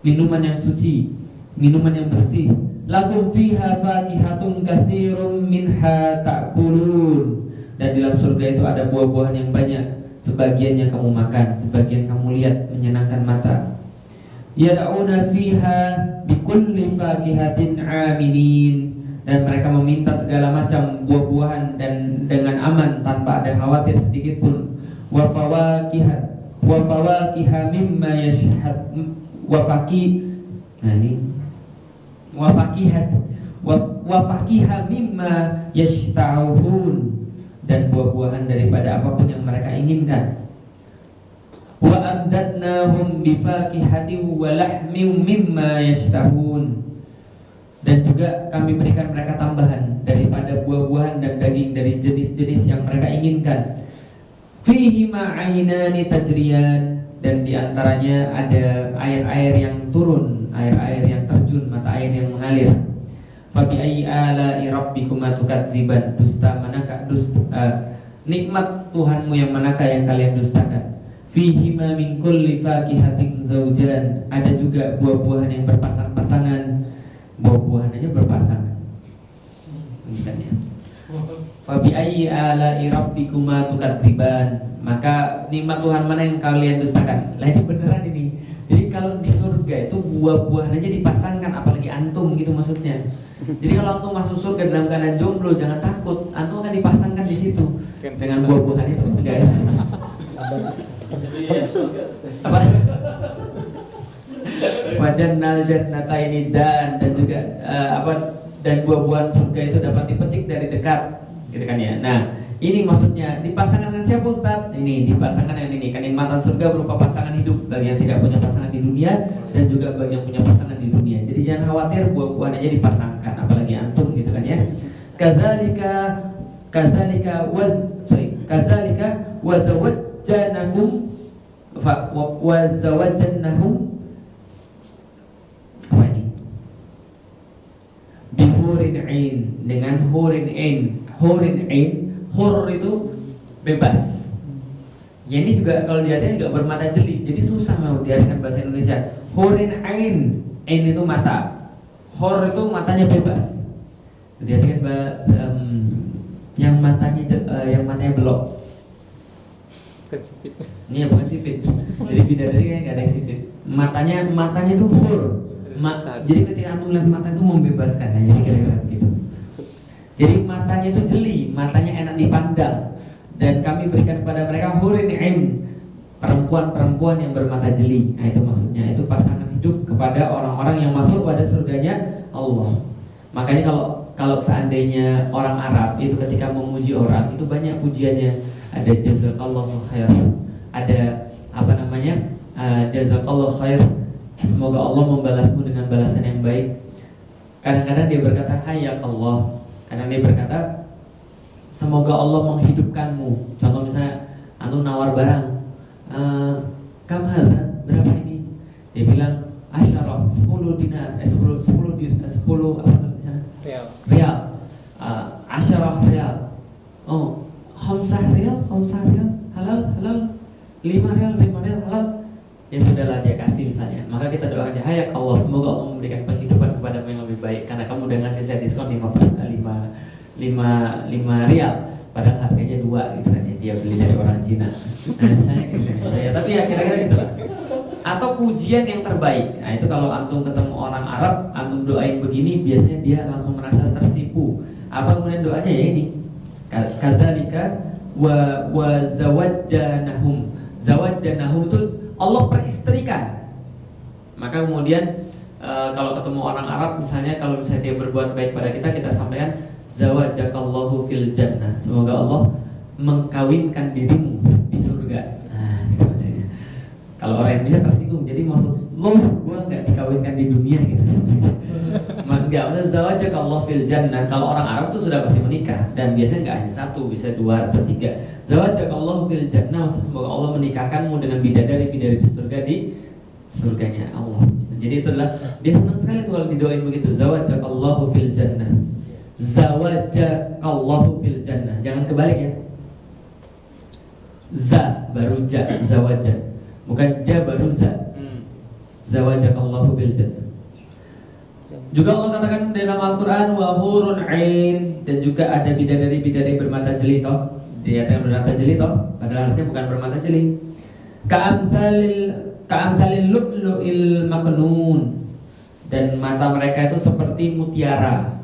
minuman yang suci, minuman yang bersih. Lakum fiha fakihatun katsirum minha ta'kulun, dan di dalam surga itu ada buah-buahan yang banyak, sebagian yang kamu makan, sebagian kamu lihat, menyenangkan mata. Yad'una fiha bikulli fakihatin aminin, dan mereka meminta segala macam buah-buahan dan dengan aman tanpa ada khawatir sedikit pun. Wa fawakiha mimma yashhad wa fakiha mimma yashtahun, dan buah-buahan daripada apapun yang mereka inginkan. Wa amdadnahum bifakihatin wa lahmin mimma yashtahun, dan juga kami berikan mereka tambahan daripada buah-buahan dan daging dari jenis-jenis yang mereka inginkan. Fihi ma'ainani tajriyan, dan diantaranya ada air-air yang turun, air-air yang terjun, mata air yang mengalir. Fabi ayyi ala'i rabbikuma tukadziban, dusta manakah nikmat Tuhanmu yang manakah yang kalian dustakan. Fihi ma min kulli fakihatin zaujan, ada juga buah-buahan yang berpasang-pasangan. Buah-buahan aja berpasangan. Bukannya. Fabi ayyi ala'i rabbikuma tukadziban, maka nikmat Tuhan mana yang kalian dustakan. Lah ini beneran ini. Jadi kalau di surga itu buah-buahan aja dipasangkan, apalagi antum gitu maksudnya. Jadi kalau antum masuk surga dalam keadaan jomblo, jangan takut, antum akan dipasangkan di situ dengan buah-buahan itu. Enggak ya? Apa? Wajannal jannata ini dan juga dan buah-buahan surga itu dapat dipetik dari dekat, gitu kan ya. Nah, ini maksudnya dipasangkan dengan siapa Ustaz? Ini dipasangkan dengan ini. Kenikmatan surga berupa pasangan hidup bagi yang tidak punya pasangan di dunia dan juga bagi yang punya pasangan di dunia. Jadi jangan khawatir, buah-buahan aja dipasangkan, apalagi antum gitu kan ya. Kazalika wazawajnahum apa ini? Bihurin ain, dengan hurin ain. Hurin ain, hur itu bebas. Ya ini juga kalau diartikan juga bermata jeli. Jadi susah mau diartikan bahasa Indonesia. Hurin ain, ain itu mata. Hur itu matanya bebas. Diartikan yang matanya belok. Bukan sipit. Ini ya bukan sipit. Jadi bidadari kan nggak ada yang sipit. Matanya itu hur. Jadi ketika antum melihat mata itu membebaskan. Nah, jadi kira-kira gitu. Jadi matanya itu jeli, matanya enak dipandang. Dan kami berikan kepada mereka hurin ain, perempuan-perempuan yang bermata jeli. Nah itu maksudnya, itu pasangan hidup kepada orang-orang yang masuk pada surganya Allah. Makanya kalau seandainya orang Arab itu ketika memuji orang itu banyak pujiannya. Ada jazakallahu khair, ada jazakallahu khair, semoga Allah membalasmu dengan balasan yang baik. Kadang-kadang dia berkata hayakallah. Karena dia berkata semoga Allah menghidupkanmu. Contoh misalnya antum nawar barang, kam hadza, berapa ini? Dia bilang asyarah, 10 dinar, 10 apa di sana? Rial. Asyarah rial. Oh, khamsah rial, halal, 5 rial halal. Ya sudahlah, dia kasih misalnya. Maka kita doakan dia, hayak Allah, semoga Allah memberikan penghidupan kepadamu yang lebih baik, karena kamu udah ngasih saya diskon 5 rial, padahal harganya 2 gitu kan ya, dia beli dari orang Cina. Nah misalnya gitu ya, tapi ya kira-kira gitu lah. Atau pujian yang terbaik. Nah itu kalau antum ketemu orang Arab, antum doain begini, biasanya dia langsung merasa tersipu. Apa kemudian doanya ya ini? Kadzalika wa zawajjanahum. Zawajjanahum itu Allah peristrikan. Maka kemudian kalau ketemu orang Arab misalnya, kalau misalnya dia berbuat baik pada kita, kita sampaikan zawajakallahu fil jannah, semoga Allah mengkawinkan dirimu di surga. Nah itu maksudnya. Kalau orang Indonesia tersinggung, jadi maksud lo gue nggak dikawinkan di dunia gitu. Maksudnya zawajakallahu fil jannah. Kalau orang Arab tuh sudah pasti menikah, dan biasanya nggak hanya 1, bisa 2 atau 3. Zawajakallahu fil jannah, maksudnya semoga Allah menikahkanmu dengan bidadari di surga, di surganya Allah. Jadi itu adalah, dia senang sekali tuh kalau didoain begitu. Zawajakallahu fil jannah. Zawajakallahu fil jannah. Jangan kebalik ya. Za baru ja, zawaja. Bukan ja baru za. Zawajakallahu fil jannah. Juga Allah katakan dalam Al-Quran wa hurun ain, dan juga ada bidadari bermata jeli toh. Dia katakan bermata jeli toh, padahal harusnya bukan bermata jeli. Ka'amsalil lu'lu'il maknun, dan mata mereka itu seperti mutiara,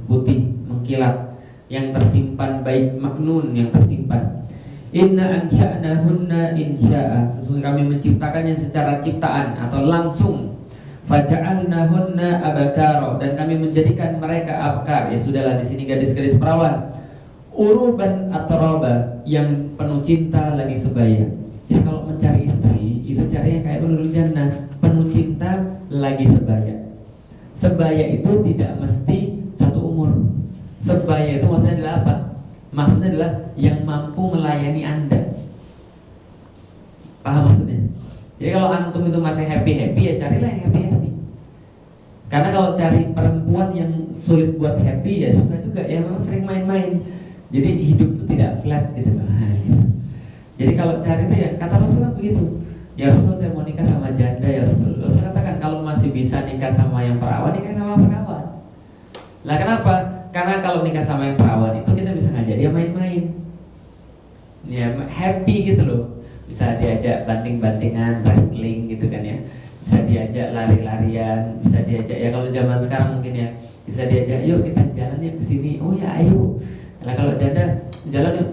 putih mengkilat, yang tersimpan, baik maknun, yang tersimpan. Inna ansha'nahunna insya'a, sesungguhnya kami menciptakannya secara ciptaan atau langsung. Faja'alnahunna abakaro, dan kami menjadikan mereka abkar. Ya sudahlah, di sini gadis-gadis perawan. Uruban atroba, yang penuh cinta lagi sebaya. Jadi kalau mencari istri itu caranya kayak penduduk jannah, penuh cinta lagi sebaya. Sebaya itu tidak mesti satu umur. Sebaya itu maksudnya adalah apa? Maksudnya adalah yang mampu melayani Anda. Paham maksudnya? Jadi kalau antum itu masih happy ya carilah yang happy. Karena kalau cari perempuan yang sulit buat happy ya susah juga, ya memang sering main-main. Jadi hidup itu tidak flat gitu. Jadi kalau cari itu ya kata Rasulullah begitu. Ya Rasul, saya mau nikah sama janda ya Rasul. Rasul katakan kalau masih bisa nikah sama yang perawan, nikah sama perawan. Lah kenapa? Karena kalau nikah sama yang perawan itu kita bisa ngajak dia main-main. Ya happy gitu loh. Bisa diajak banting-bantingan, wrestling gitu kan ya. bisa diajak lari-larian, bisa diajak ya kalau zaman sekarang mungkin ya bisa diajak, yuk kita jalan yuk ke sini, oh ya ayo. Nah kalau jalan yuk,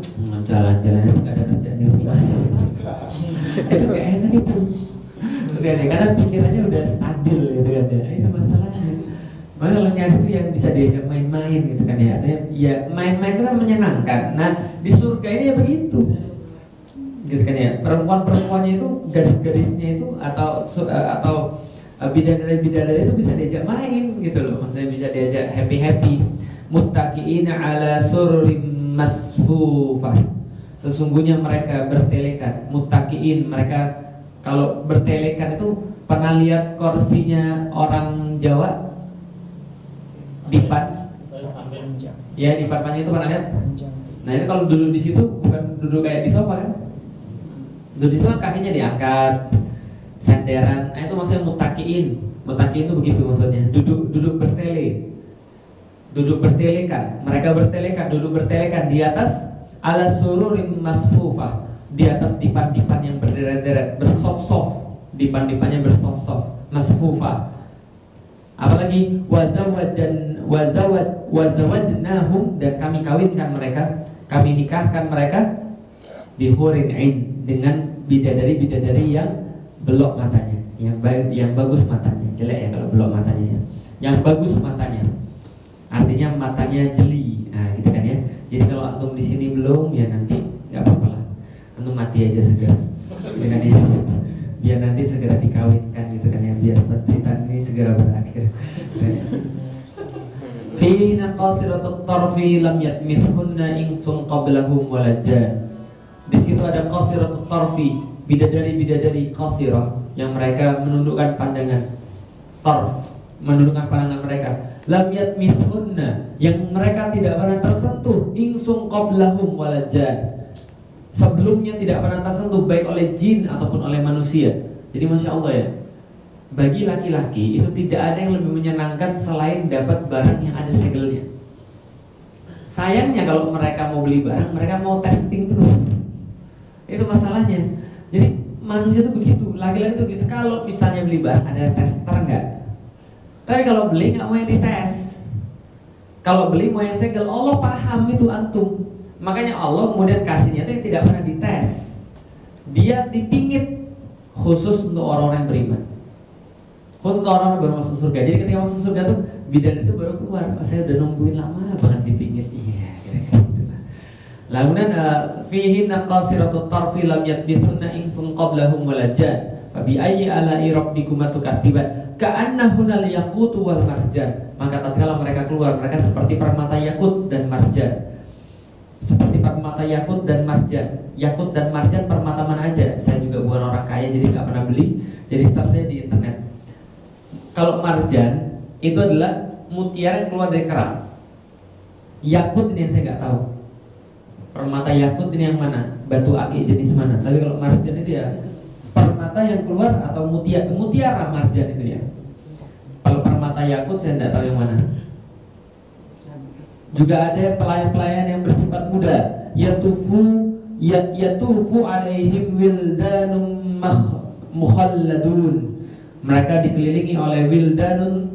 jalan-jalan itu nggak ada kerjaan di rumah, itu nggak enak itu. Karena pikirannya udah stabil gitu kan ya, itu masalahnya. Maka kalau nyari itu yang bisa diajak main-main gitu kan ya. Ya main-main itu kan menyenangkan. Nah di surga ini ya begitu, gitu kan ya. Perempuan-perempuannya itu, gadis-gadisnya itu atau bidadari-bidadari itu bisa diajak main gitu loh. Maksudnya bisa diajak happy-happy. Muttaqiina ala sururim masfufah. Sesungguhnya mereka bertelekan. Muttaqiin, mereka kalau bertelekan itu pernah lihat kursinya orang Jawa? Dipan, ya dipan panjang itu pernah lihat? Nah itu kalau duduk di situ bukan duduk kayak di sofa kan? Duduk di situ kan kakinya diangkat, senderan. Nah itu maksudnya mutakiin. Mutakiin itu begitu maksudnya. Duduk bertelekan. Mereka bertelekan, duduk bertelekan di atas ala sururim masfufah, di atas dipan-dipan yang berderet-deret, bersof-sof, dipan-dipannya bersof-sof, masfufah. Apalagi wazawajnahum, dan kami kawinkan mereka, kami nikahkan mereka bihurin ain, dengan bidadari-bidadari yang belok matanya, yang bagus matanya, jelek ya kalau belok matanya ya. Yang bagus matanya, artinya matanya jeli. Nah gitu kan ya. Jadi kalau antum di sini belum, ya nanti nggak apa-apa lah, antum mati aja segera, dengan ya. Biar nanti segera dikawinkan gitu kan ya, biar cerita ini segera berakhir. Fina qasiratut tarfi lam yatmithunna insun qablahum walajan. Di situ ada qasiratut tarfi, bidadari-bidadari qasirah yang mereka menundukkan pandangan, tarf, menundukkan pandangan mereka. Lam yatmithunna, yang mereka tidak pernah tersentuh, insun qablahum walajan, sebelumnya tidak pernah tersentuh baik oleh jin ataupun oleh manusia. Jadi masya Allah ya, bagi laki-laki itu tidak ada yang lebih menyenangkan selain dapat barang yang ada segelnya. Sayangnya kalau mereka mau beli barang, mereka mau testing dulu. Itu masalahnya. Jadi manusia itu begitu, laki-laki itu gitu. Kalau misalnya beli barang ada tester enggak? Tapi kalau beli nggak mau yang dites. Kalau beli mau yang segel. Allah paham itu antum. Makanya Allah kemudian kasihnya itu yang tidak pernah dites. Dia dipingit khusus untuk orang-orang yang beriman, khusus untuk orang-orang yang baru masuk surga. Jadi ketika masuk surga tuh bidadari itu baru keluar. Oh, saya udah nungguin lama banget dipingit. Iya, kira-kira gitu lah. Lalu fihi naqasiratut tarfi lam yatbithunna insun qablahum walajan. Fa bi ayyi ala'i rabbikuma tukadziban ka'annahunal yaqutu wal marjan. Maka tatkala mereka keluar, mereka seperti permata yakut dan marjan. Seperti permata yakut dan marjan. Yakut dan marjan permata mana aja? Saya juga bukan orang kaya jadi nggak pernah beli. Jadi search saya di internet. Kalau marjan itu adalah mutiara yang keluar dari kerang. Yakut ini yang saya nggak tahu. Permata yakut ini yang mana? Batu akik jenis mana? Tapi kalau marjan itu ya permata yang keluar atau mutiara marjan itu ya. Kalau permata yakut saya tidak tahu yang mana. Juga ada pelayan-pelayan yang bersifat muda, yatufu alaihim wildanum mukhalladun. Mereka dikelilingi oleh wildan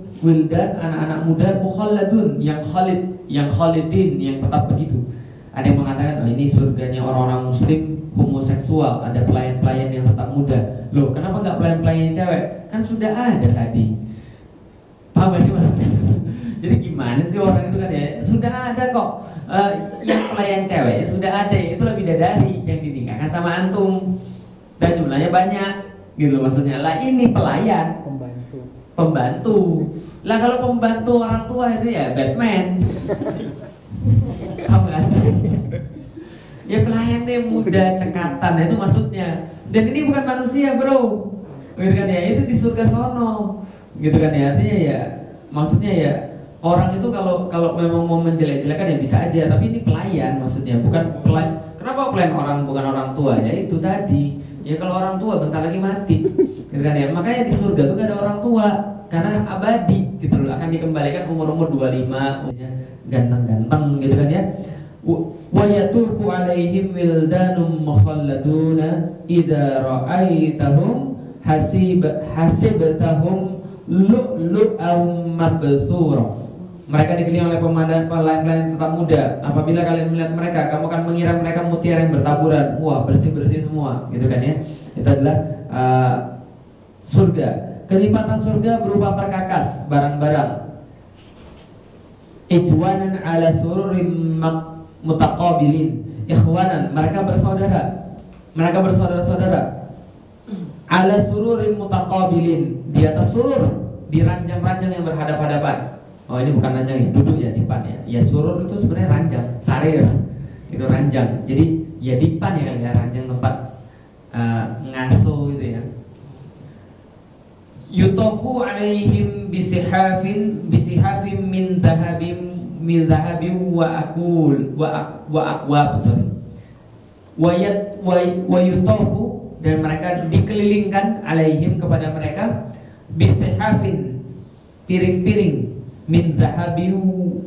anak-anak muda mukhalladun, yang khalidin, yang tetap begitu. Ada yang mengatakan, oh ini surganya orang-orang muslim homoseksual, ada pelayan-pelayan yang tetap muda. Loh, kenapa nggak pelayan-pelayan cewek? Kan sudah ada tadi. Paham gak sih maksudnya? Jadi gimana sih orang itu kan ya? Sudah ada kok yang pelayan cewek, sudah ada. Itulah bidadari yang dinikahkan sama antum, dan jumlahnya banyak gitu maksudnya. Lah ini pelayan, pembantu. Lah kalau pembantu orang tua itu ya Batman. Paham gak? Ya pelayan deh muda, cekatan, itu maksudnya. Dan ini bukan manusia bro, gitu kan ya, itu di surga sono, gitu kan ya. Artinya ya, maksudnya ya orang itu kalau memang mau menjelek-jelekan ya bisa aja, tapi ini pelayan maksudnya, bukan pelayan. Kenapa pelayan orang bukan orang tua? Ya itu tadi. Ya kalau orang tua bentar lagi mati, gitu kan ya. Makanya di surga tuh gak ada orang tua, karena abadi, gitu loh. Akan dikembalikan umur 25, ganteng-ganteng, gitu kan ya. Wa yatufu alaihim wildanum mukhalladuna idza ra'aitahum hasibtahum lu'lu'am mabsura. Mereka dikelilingi oleh pemandangan pelayan-pelayan tetap muda. Apabila kalian melihat mereka, kamu akan mengira mereka mutiara yang bertaburan. Wah, bersih-bersih semua, gitu kan ya. Itu adalah surga. Kenikmatan surga berupa perkakas barang-barang. Ijwanan ala sururim mutaqabilin. Ikhwanan, mereka bersaudara. Mereka bersaudara-saudara. Ala sururim mutaqabilin, di atas surur, di ranjang-ranjang yang berhadap-hadapan. Oh, ini bukan ranjang ya, duduk ya, dipan ya. Ya surur itu sebenarnya ranjang, sare ya. Itu ranjang. Jadi ya dipan ya, ya ranjang tempat ngaso gitu ya. Yutofu alaihim bisihafin min zahabin wa akwab sorry. Wa yutofu, dan mereka dikelilingkan alaihim kepada mereka bisihafin, piring-piring min zahabin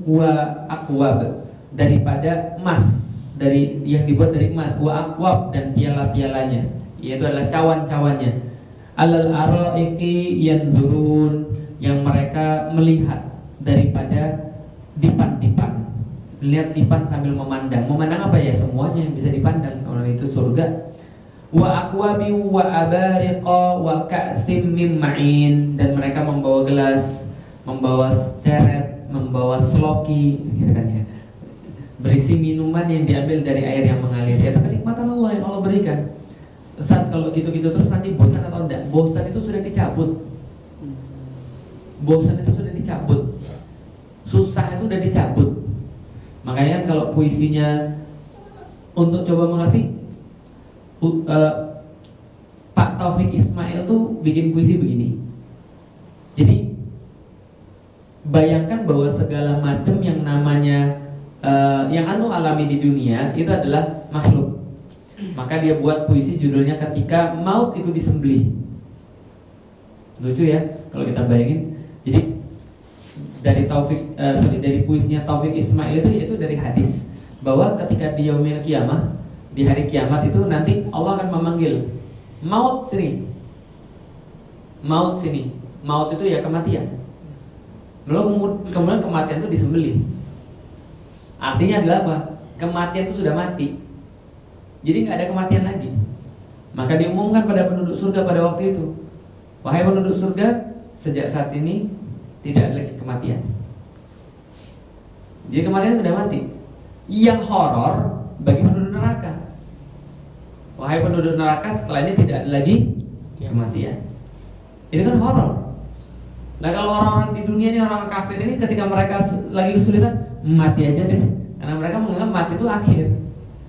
wa akwab, daripada emas, dari yang dibuat dari emas, wa akwab, dan piala-pialanya, yaitu adalah cawan-cawannya. Alal araiqi yanzurun, yang mereka melihat daripada dipan-dipan. Melihat dipan sambil memandang. Memandang apa ya? Semuanya yang bisa dipandang. Orang itu surga. Wa akwabi wa abariqa wa ka'sim min ma'in, dan mereka membawa gelas, membawa ceret, membawa sloki, gitu kan ya, berisi minuman yang diambil dari air yang mengalir. Itu kenikmatan Allah yang Allah berikan. Saat kalau gitu-gitu terus nanti bosan atau enggak? Bosan itu sudah dicabut. Bosan itu sudah dicabut. Susah itu sudah dicabut. Makanya kan kalau puisinya untuk coba mengerti, Pak Taufik Ismail tuh bikin puisi begini. Jadi bayangkan bahwa segala macam yang namanya yang anu alami di dunia itu adalah makhluk. Maka dia buat puisi judulnya Ketika Maut Itu Disembelih. Lucu ya kalau kita bayangin. Jadi dari puisinya Taufik Ismail itu dari hadis bahwa ketika di yaumil kiamah, di hari kiamat itu nanti Allah akan memanggil, maut sini. Maut sini. Maut itu ya kematian. Kemudian kematian itu disembelih. Artinya adalah apa? Kematian itu sudah mati. Jadi nggak ada kematian lagi. Maka diumumkan pada penduduk surga pada waktu itu, wahai penduduk surga, sejak saat ini tidak ada lagi kematian. Jadi kematian sudah mati. Yang horor bagi penduduk neraka, wahai penduduk neraka, setelah ini tidak ada lagi kematian. Ini kan horor. Nah kalau orang-orang di dunia ini, orang kafir ini, ketika mereka lagi kesulitan, mati aja deh. Karena mereka menganggap mati itu akhir.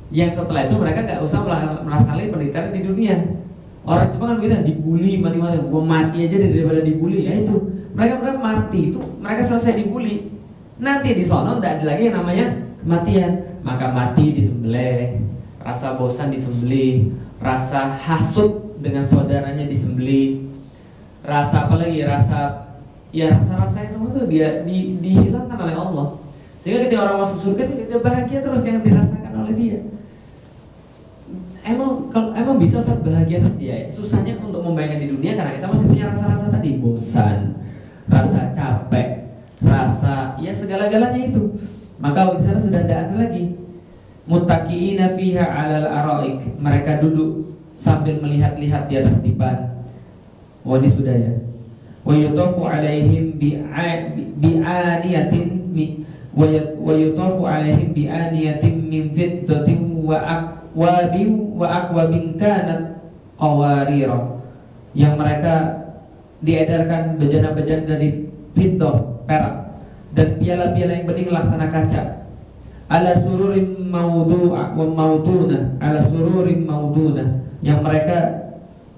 Yang setelah itu mereka nggak usah merasali penderitaan di dunia. Orang Jepang kan begitu, dibully mati-mati, gua mati aja daripada dibully. Ya itu, mereka mati itu, mereka selesai dibully. Nanti di sono nggak ada lagi yang namanya kematian. Maka mati disembelih, rasa bosan disembelih, rasa hasut dengan saudaranya disembelih, rasa apa lagi, rasa yang semua itu dia dihilangkan oleh Allah. Sehingga ketika orang masuk surga dia bahagia terus yang dirasakan oleh dia. Emang bisa saat bahagia terus ya. Susahnya untuk membayangkan di dunia karena kita masih punya rasa-rasa tadi, bosan, rasa capek, rasa ya segala-galanya itu. Maka di sana sudah tidak ada lagi. Muttaqiina fiha 'alal araik, mereka duduk sambil melihat-lihat di atas dipan. Oh ini sudah ya. Wa yutafu 'alaihim bi'aniyatin wa yutafu 'alaihim bi'aniyatin min fiddatin wa akwabin kanat qawarira, yang mereka diedarkan bejana-bejana dari fiddah, perak, dan piala-piala yang bening laksana kaca. Ala sururim mawdu'ah wa mawdunah, ala sururim mawdunah, yang mereka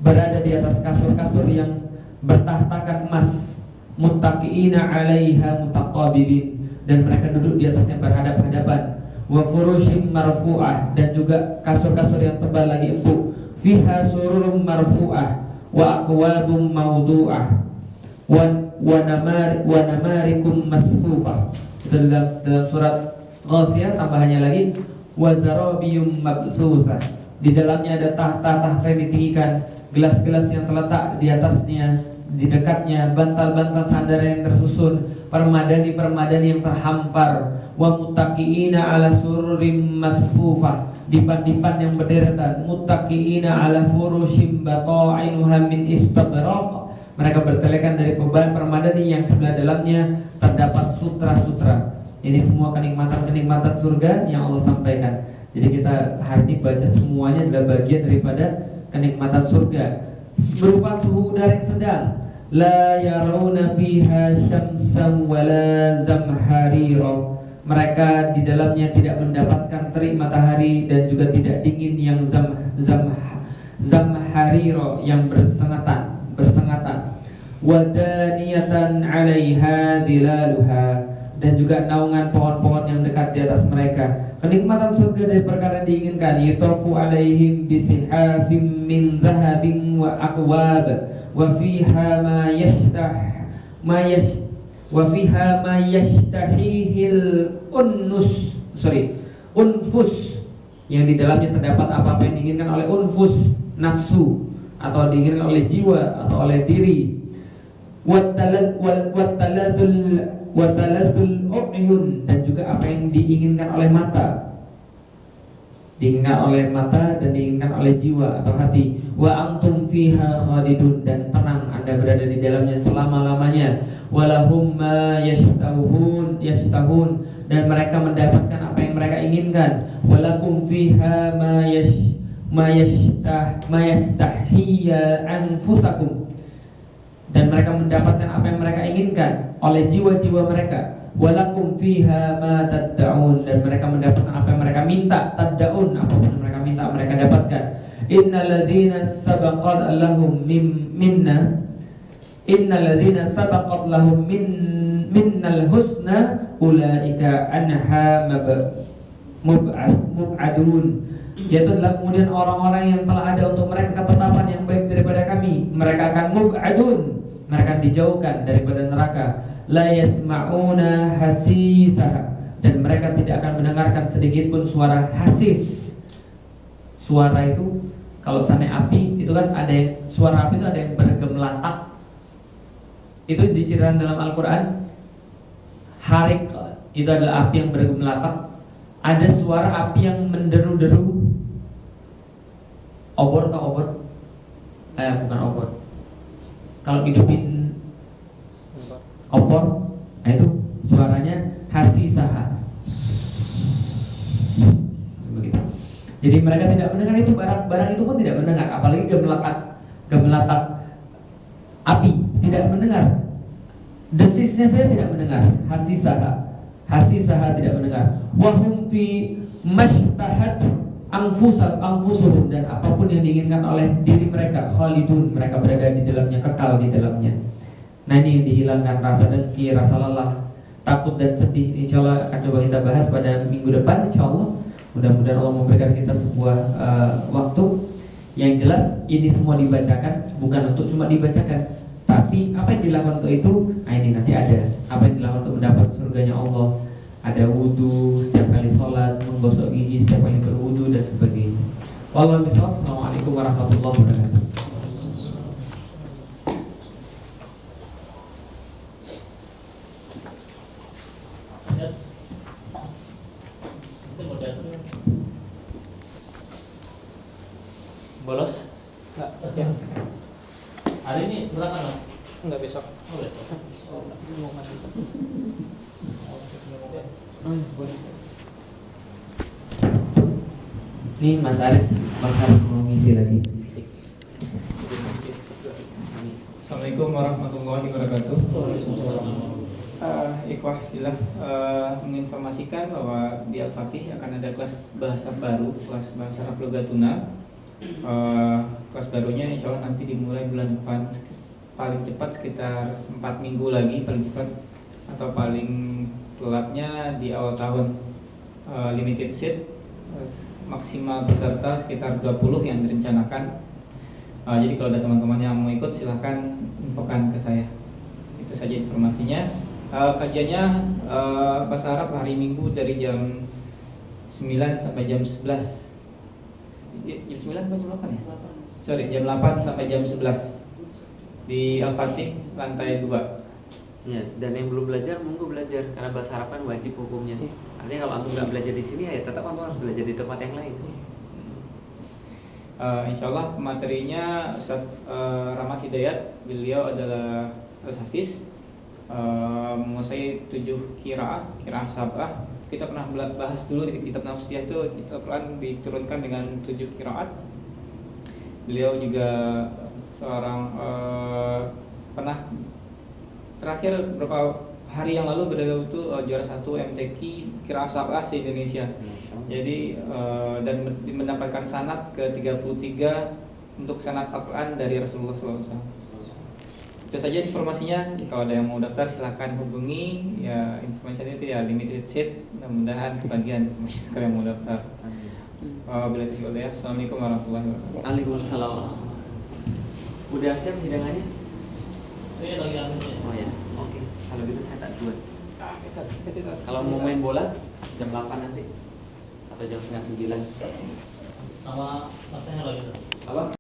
berada di atas kasur-kasur yang bertahtakan emas. Muttaqiina 'alaiha mutaqabilin, dan mereka duduk di atas yang berhadap-hadapan. Wa furushim marfu'ah, dan juga kasur-kasur yang tebal lagi empuk. Fiha sururum marfu'ah wa aqwabum mawdu'ah wa namarikum masfufah. Itu dalam surat Ghasiyah tambahannya lagi wa zarabiyum mabsusah. Di dalamnya ada tahta-tahta yang ditinggikan gelas-gelas yang terletak di atasnya, di dekatnya bantal-bantal sandaran yang tersusun, permadani-permadani yang terhampar, wa muttaqiina ala sururim masfufah, dipan-dipan yang berderetan, muttaqiina ala furushim bata'inuha min istabraq. Mereka bertelekan dari permadani yang sebelah dalamnya terdapat sutra-sutra. Ini semua kenikmatan-kenikmatan surga yang Allah sampaikan. Jadi kita hari ini baca semuanya adalah bagian daripada kenikmatan surga. Berupa suhu udara yang sedang. La yarawna fiha syamsan wala zamharira. Mereka di dalamnya tidak mendapatkan terik matahari dan juga tidak dingin yang zamharira yang bersengatan. Wadaniyatan 'alaiha dhilaluha, dan juga naungan pohon-pohon yang dekat di atas mereka. Kenikmatan surga dari perkara yang diinginkan. Yutafu 'alaihim bisihafim min dhahabin wa akwab wa fiha ma yashtahihil unfus, yang di dalamnya terdapat apa-apa yang diinginkan oleh unfus, nafsu, atau diinginkan oleh jiwa atau oleh diri. Watalatul uyun, dan juga apa yang diinginkan oleh mata, diinginkan oleh mata dan diinginkan oleh jiwa atau hati. Wa antum fiha khalidun, dan tenang Anda berada di dalamnya selama-lamanya. Walahum ma yashtahun, dan mereka mendapatkan apa yang mereka inginkan. Walakum fiha ma yastahiyya anfusakum, dan mereka mendapatkan apa yang mereka inginkan oleh jiwa-jiwa mereka. Walakum fiha ma tad'un, dan mereka mendapatkan apa yang mereka minta. Tad'un, apapun yang mereka minta mereka dapatkan. Innal ladzina sabaqat lahum minnal husna ulaika anha mub'adun. Yaitu adalah kemudian orang-orang yang telah ada untuk mereka ketetapan yang baik daripada kami. Mereka akan mub'adun, mereka akan dijauhkan daripada neraka. La yasma'una hasisaha, dan mereka tidak akan mendengarkan sedikit pun suara hasis. Suara itu kalau sana api itu kan ada yang, suara api itu ada yang bergemelatak. Itu diceritakan dalam Al-Quran. Harik itu adalah api yang bergemelatak. Ada suara api yang menderu-deru. Obor atau obor? Bukan obor. Kalau hidupin obor, nah itu suaranya hasisaha. Begitu. Jadi mereka tidak mendengar itu, barang itu pun tidak mendengar, apalagi gemelatak api, tidak mendengar. Desisnya saya tidak mendengar. Hasisaha tidak mendengar. Wahum fi mashtahat anfusuhum, dan apapun yang diinginkan oleh diri mereka, khalidun, mereka berada di dalamnya, kekal di dalamnya. Nah, ini yang dihilangkan rasa dengki, rasa lelah, takut dan sedih. Insya Allah akan coba kita bahas pada minggu depan, insya Allah. Mudah-mudahan Allah memberikan kita sebuah waktu. Yang jelas ini semua dibacakan bukan untuk cuma dibacakan, tapi apa yang dilakukan untuk itu, nah ini nanti ada apa yang dilakukan untuk mendapat surganya Allah. Ada wudu setiap kali sholat, menggosok gigi setiap kali berwudu dan sebagainya. Wallahu a'lam. Assalamualaikum warahmatullahi wabarakatuh. Bolos? Enggak, Hari ini berangkat mas? enggak besok. Oh, besok. Ini Mas Arif mau ngisi lagi. Assalamualaikum warahmatullahi wabarakatuh. Ikhwah fillah, menginformasikan bahwa di Al-Fatih akan ada kelas bahasa baru, kelas bahasa Arab Logatuna. Kelas barunya insya Allah nanti dimulai bulan depan, paling cepat sekitar 4 minggu lagi paling cepat, atau paling telatnya di awal tahun. Limited seat, maksimal peserta sekitar 20 yang direncanakan. Jadi kalau ada teman-teman yang mau ikut silahkan infokan ke saya. Itu saja informasinya. Kajiannya bahasa Arab hari Minggu dari jam 9 sampai jam 11. Jam 9 atau jam 8 ya? jam 8 sampai jam 11 di Al-Fatih lantai 2. Ya, dan yang belum belajar monggo belajar karena bahasa Arab kan wajib hukumnya. Artinya kalau antum nggak belajar di sini ya tetap antum harus belajar di tempat yang lain. Insya Allah materinya Ustaz Rahmat Hidayat, beliau adalah Al-Hafiz, menguasai 7 qiraah sab'ah. Kita pernah bahas dulu di kitab Nafsiyah itu Al-Quran diturunkan dengan 7 qiraat. Beliau juga seorang pernah terakhir beberapa hari yang lalu beliau itu juara 1 MTQ qiraah sab'ah se-Indonesia. Jadi dan mendapatkan sanad ke-33 untuk sanad Al-Quran dari Rasulullah SAW. Itu saja informasinya. Kalau ada yang mau daftar silahkan hubungi. Ya informasinya itu ya limited seat. Mudah-mudahan kebagian kalau yang mau daftar. Bila itu ya. Assalamualaikum warahmatullahi wabarakatuh. Waalaikumsalam. Udah siap hidangannya? Iya lagi ambil. Oh ya, oke. Kalau gitu saya tak jual. Kita. Kalau mau main bola jam 8 nanti atau jam setengah 9. Nama masanya lagi. Apa?